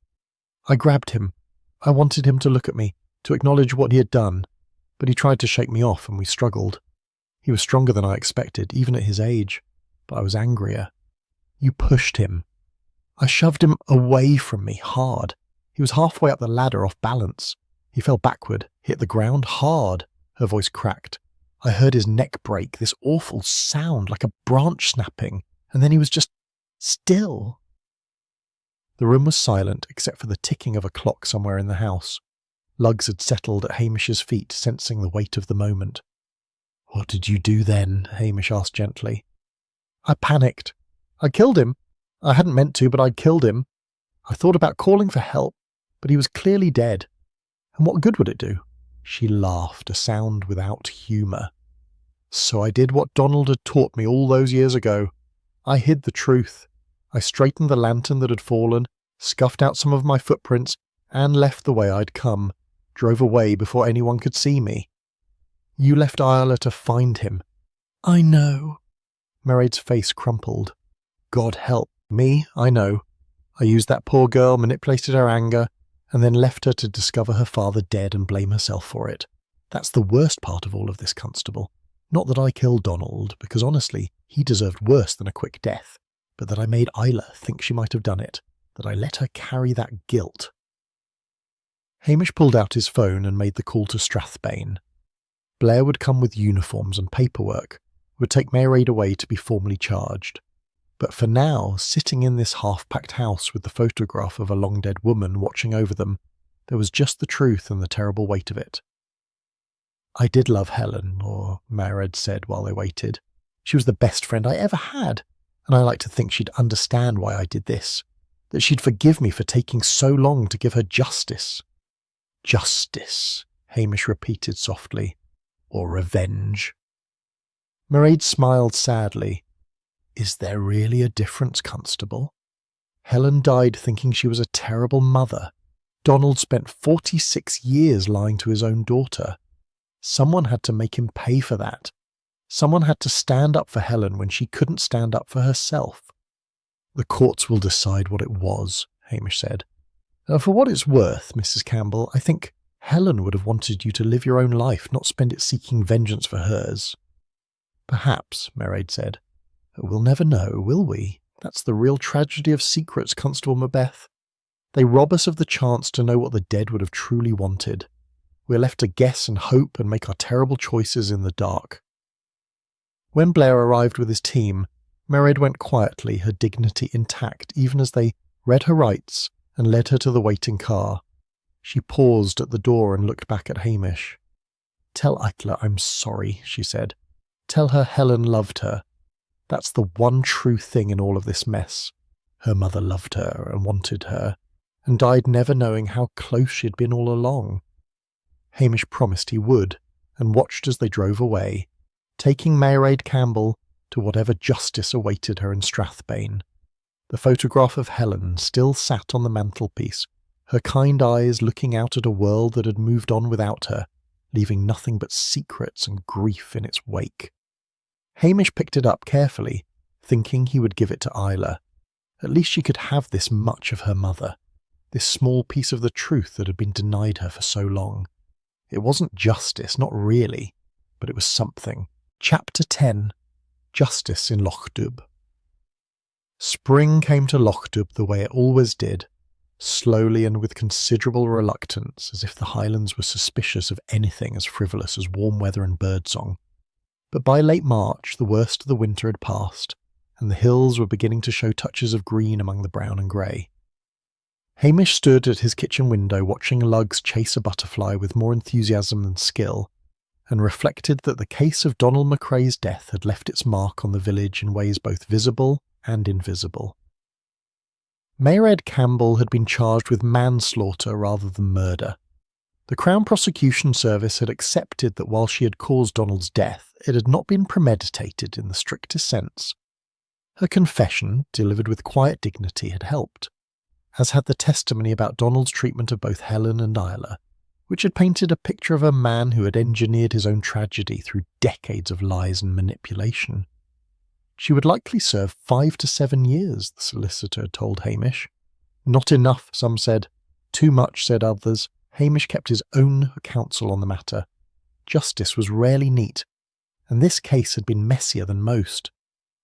I grabbed him. I wanted him to look at me, to acknowledge what he had done, but he tried to shake me off and we struggled. He was stronger than I expected, even at his age, but I was angrier. You pushed him. I shoved him away from me, hard. He was halfway up the ladder off balance. He fell backward, hit the ground hard. Her voice cracked. I heard his neck break, this awful sound like a branch snapping, and then he was just still. The room was silent except for the ticking of a clock somewhere in the house. Lugs had settled at Hamish's feet, sensing the weight of the moment. "What did you do then?" Hamish asked gently. I panicked. I killed him. I hadn't meant to, but I'd killed him. I thought about calling for help, but he was clearly dead. And what good would it do? She laughed, a sound without humour. So I did what Donald had taught me all those years ago. I hid the truth. I straightened the lantern that had fallen, scuffed out some of my footprints, and left the way I'd come, drove away before anyone could see me. You left Isla to find him. I know. Mairead's face crumpled. God help me, I know. I used that poor girl, manipulated her anger, and then left her to discover her father dead and blame herself for it. That's the worst part of all of this, Constable. Not that I killed Donald, because honestly, he deserved worse than a quick death, but that I made Isla think she might have done it, that I let her carry that guilt. Hamish pulled out his phone and made the call to Strathbane. Blair would come with uniforms and paperwork, would take Mairead away to be formally charged. But for now, sitting in this half-packed house with the photograph of a long-dead woman watching over them, there was just the truth and the terrible weight of it. I did love Helen, or Mairead said while they waited. She was the best friend I ever had, and I like to think she'd understand why I did this, that she'd forgive me for taking so long to give her justice. Justice, Hamish repeated softly, or revenge. Mairead smiled sadly. Is there really a difference, Constable? Helen died thinking she was a terrible mother. Donald spent 46 years lying to his own daughter. Someone had to make him pay for that. Someone had to stand up for Helen when she couldn't stand up for herself. The courts will decide what it was, Hamish said. For what it's worth, Mrs. Campbell, I think Helen would have wanted you to live your own life, not spend it seeking vengeance for hers. Perhaps, Mairead said. We'll never know, will we? That's the real tragedy of secrets, Constable Macbeth. They rob us of the chance to know what the dead would have truly wanted. We're left to guess and hope and make our terrible choices in the dark. When Blair arrived with his team, Mairead went quietly, her dignity intact, even as they read her rights and led her to the waiting car. She paused at the door and looked back at Hamish. Tell Eitler I'm sorry, she said. Tell her Helen loved her. That's the one true thing in all of this mess. Her mother loved her and wanted her, and died never knowing how close she'd been all along. Hamish promised he would, and watched as they drove away, taking Mairead Campbell to whatever justice awaited her in Strathbane. The photograph of Helen still sat on the mantelpiece, her kind eyes looking out at a world that had moved on without her, leaving nothing but secrets and grief in its wake. Hamish picked it up carefully, thinking he would give it to Isla. At least she could have this much of her mother, this small piece of the truth that had been denied her for so long. It wasn't justice, not really, but it was something. Chapter 10. Justice in Lochdubh. Spring came to Lochdubh the way it always did, slowly and with considerable reluctance, as if the Highlands were suspicious of anything as frivolous as warm weather and birdsong. But by late March, the worst of the winter had passed, and the hills were beginning to show touches of green among the brown and grey. Hamish stood at his kitchen window watching lugs chase a butterfly with more enthusiasm than skill, and reflected that the case of Donald MacRae's death had left its mark on the village in ways both visible and invisible. Mairead Campbell had been charged with manslaughter rather than murder. The Crown Prosecution Service had accepted that while she had caused Donald's death, it had not been premeditated in the strictest sense. Her confession, delivered with quiet dignity, had helped, as had the testimony about Donald's treatment of both Helen and Isla, which had painted a picture of a man who had engineered his own tragedy through decades of lies and manipulation. She would likely serve 5 to 7 years, the solicitor had told Hamish. Not enough, some said. Too much, said others. Hamish kept his own counsel on the matter. Justice was rarely neat, and this case had been messier than most.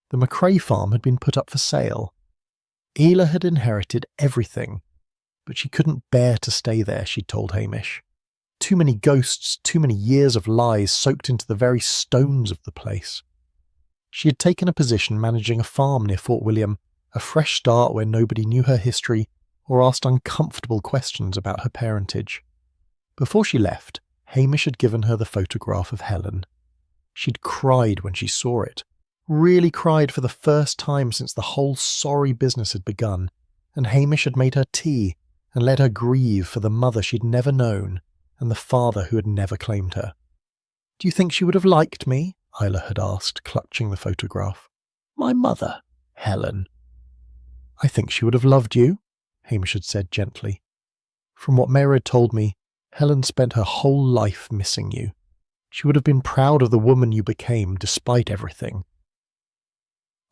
The Macrae farm had been put up for sale. Ela had inherited everything, but she couldn't bear to stay there, she'd told Hamish. Too many ghosts, too many years of lies soaked into the very stones of the place. She had taken a position managing a farm near Fort William, a fresh start where nobody knew her history or asked uncomfortable questions about her parentage. Before she left, Hamish had given her the photograph of Helen. She'd cried when she saw it, really cried for the first time since the whole sorry business had begun, and Hamish had made her tea and let her grieve for the mother she'd never known and the father who had never claimed her. "Do you think she would have liked me?" Isla had asked, clutching the photograph. "My mother, Helen." "I think she would have loved you," Hamish had said gently. "From what Mary had told me, Helen spent her whole life missing you. She would have been proud of the woman you became, despite everything."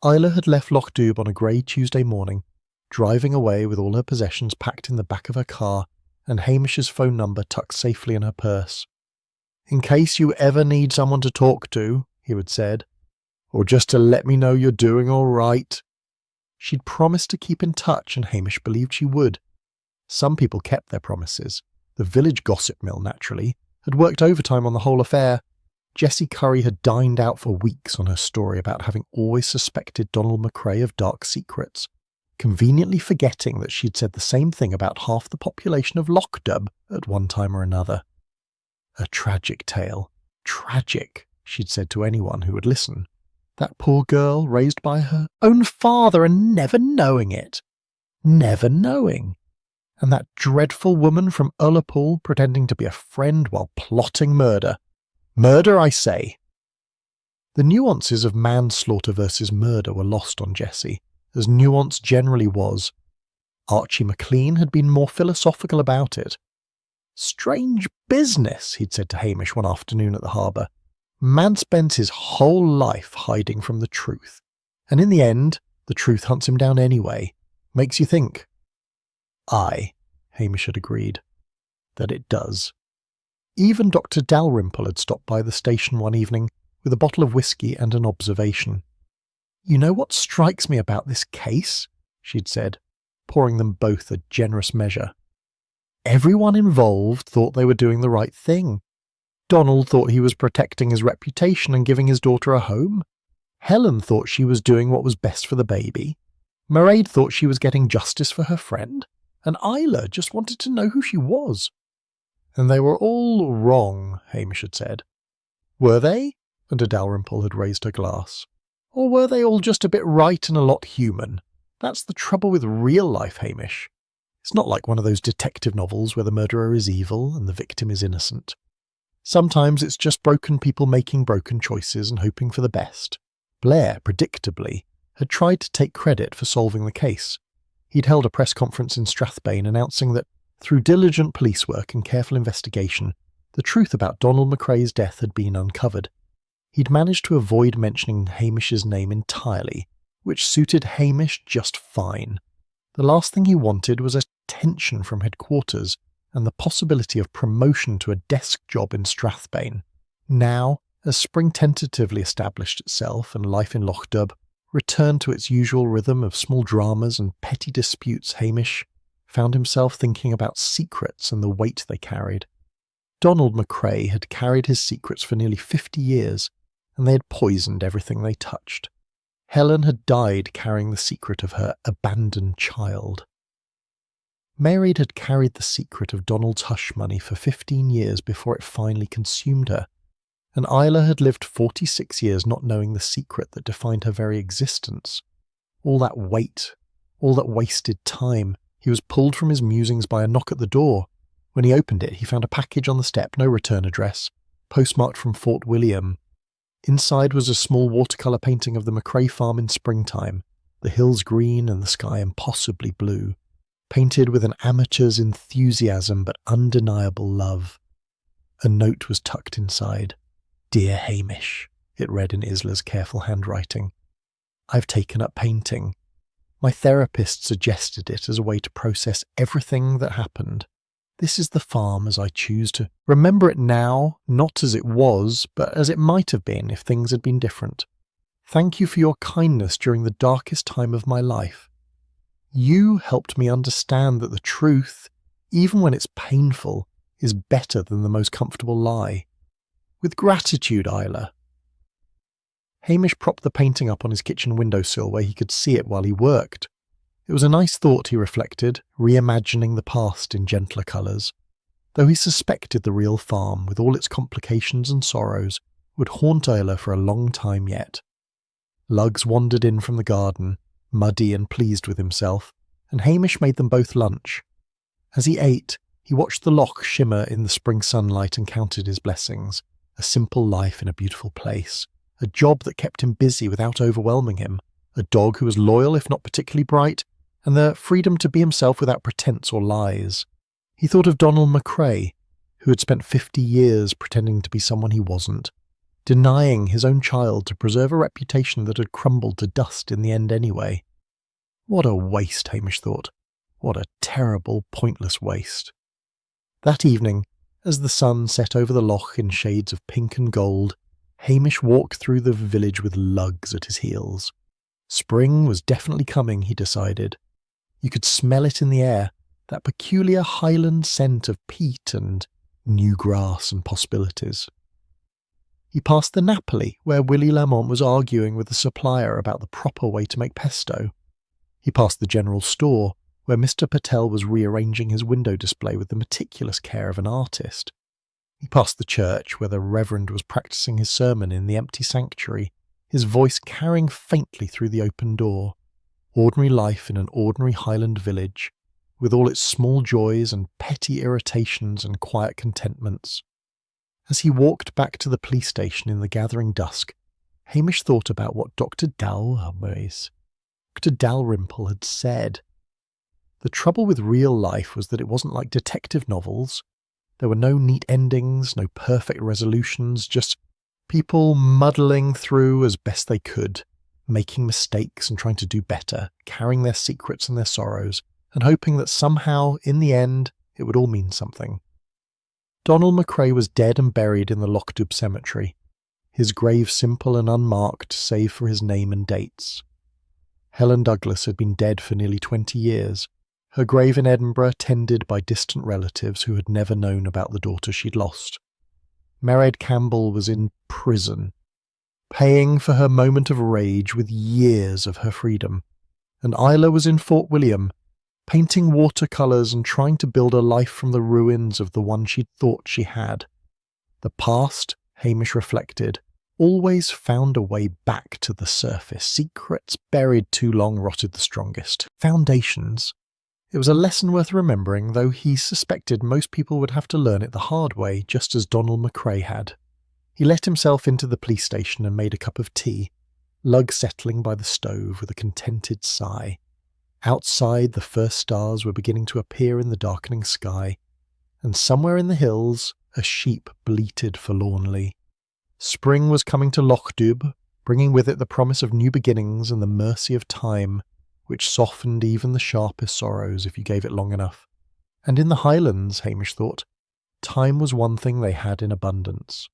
Isla had left Lochdoub on a grey Tuesday morning, driving away with all her possessions packed in the back of her car and Hamish's phone number tucked safely in her purse. "In case you ever need someone to talk to," he had said, "or just to let me know you're doing all right." She'd promised to keep in touch, and Hamish believed she would. Some people kept their promises. The village gossip mill, naturally, had worked overtime on the whole affair. Jessie Curry had dined out for weeks on her story about having always suspected Donald Macrae of dark secrets, conveniently forgetting that she'd said the same thing about half the population of Lochdoub at one time or another. A tragic tale. Tragic, she'd said to anyone who would listen. That poor girl, raised by her own father and never knowing it. Never knowing. And that dreadful woman from Ullapool pretending to be a friend while plotting murder. Murder, I say. The nuances of manslaughter versus murder were lost on Jessie, as nuance generally was. Archie McLean had been more philosophical about it. "Strange business," he'd said to Hamish one afternoon at the harbour. "Man spends his whole life hiding from the truth, and in the end, the truth hunts him down anyway. Makes you think." "Aye," Hamish had agreed, "that it does." Even Dr. Dalrymple had stopped by the station one evening with a bottle of whisky and an observation. "You know what strikes me about this case?" she'd said, pouring them both a generous measure. "Everyone involved thought they were doing the right thing. Donald thought he was protecting his reputation and giving his daughter a home. Helen thought she was doing what was best for the baby. Mairead thought she was getting justice for her friend. And Isla just wanted to know who she was." "And they were all wrong," Hamish had said. "Were they?" And Dalrymple had raised her glass. "Or were they all just a bit right and a lot human? That's the trouble with real life, Hamish. It's not like one of those detective novels where the murderer is evil and the victim is innocent. Sometimes it's just broken people making broken choices and hoping for the best. Blair, predictably, had tried to take credit for solving the case. He'd held a press conference in Strathbane announcing that, through diligent police work and careful investigation, the truth about Donald Macrae's death had been uncovered. He'd managed to avoid mentioning Hamish's name entirely, which suited Hamish just fine. The last thing he wanted was attention from headquarters and the possibility of promotion to a desk job in Strathbane. Now, as spring tentatively established itself and life in Lochdoub returned to its usual rhythm of small dramas and petty disputes, Hamish found himself thinking about secrets and the weight they carried. Donald Macrae had carried his secrets for nearly 50 years, and they had poisoned everything they touched. Helen had died carrying the secret of her abandoned child. Mairead had carried the secret of Donald's hush money for 15 years before it finally consumed her, and Isla had lived 46 years not knowing the secret that defined her very existence. All that weight, all that wasted time. He was pulled from his musings by a knock at the door. When he opened it, he found a package on the step, no return address, postmarked from Fort William. Inside was a small watercolour painting of the Macrae farm in springtime, the hills green and the sky impossibly blue, painted with an amateur's enthusiasm but undeniable love. A note was tucked inside. "Dear Hamish," it read in Isla's careful handwriting. I've taken up painting. My therapist suggested it as a way to process everything that happened. This is the farm as I choose to remember it now, not as it was, but as it might have been if things had been different. Thank you for your kindness during the darkest time of my life. You helped me understand that the truth, even when it's painful, is better than the most comfortable lie. With gratitude, Isla. Hamish propped the painting up on his kitchen windowsill where he could see it while he worked. It was a nice thought, he reflected, reimagining the past in gentler colours. Though he suspected the real farm, with all its complications and sorrows, would haunt Isla for a long time yet. Lugs wandered in from the garden, muddy and pleased with himself, and Hamish made them both lunch. As he ate, he watched the loch shimmer in the spring sunlight and counted his blessings. A simple life in a beautiful place. A job that kept him busy without overwhelming him. A dog who was loyal if not particularly bright, and the freedom to be himself without pretense or lies. He thought of Donald McCrae, who had spent 50 years pretending to be someone he wasn't, denying his own child to preserve a reputation that had crumbled to dust in the end anyway. What a waste, Hamish thought. What a terrible, pointless waste. That evening, as the sun set over the loch in shades of pink and gold, Hamish walked through the village with lugs at his heels. Spring was definitely coming, he decided. You could smell it in the air, that peculiar highland scent of peat and new grass and possibilities. He passed the Napoli, where Willie Lamont was arguing with the supplier about the proper way to make pesto. He passed the general store, where Mr. Patel was rearranging his window display with the meticulous care of an artist. He passed the church, where the Reverend was practising his sermon in the empty sanctuary, his voice carrying faintly through the open door. Ordinary life in an ordinary Highland village, with all its small joys and petty irritations and quiet contentments. As he walked back to the police station in the gathering dusk, Hamish thought about what Dr. Dalrymple had said. The trouble with real life was that it wasn't like detective novels. There were no neat endings, no perfect resolutions, just people muddling through as best they could, making mistakes and trying to do better, carrying their secrets and their sorrows, and hoping that somehow, in the end, it would all mean something. Donald McCrae was dead and buried in the Loch cemetery, his grave simple and unmarked save for his name and dates. Helen Douglas had been dead for nearly 20 years, her grave in Edinburgh tended by distant relatives who had never known about the daughter she'd lost. Mairead Campbell was in prison, paying for her moment of rage with years of her freedom, and Isla was in Fort William, painting watercolours and trying to build a life from the ruins of the one she'd thought she had. The past, Hamish reflected, always found a way back to the surface. Secrets buried too long rotted the strongest. Foundations. It was a lesson worth remembering, though he suspected most people would have to learn it the hard way, just as Donald McCrae had. He let himself into the police station and made a cup of tea, Lug settling by the stove with a contented sigh. Outside, the first stars were beginning to appear in the darkening sky, and somewhere in the hills, a sheep bleated forlornly. Spring was coming to Lochdubh, bringing with it the promise of new beginnings and the mercy of time, which softened even the sharpest sorrows if you gave it long enough. And in the Highlands, Hamish thought, time was one thing they had in abundance.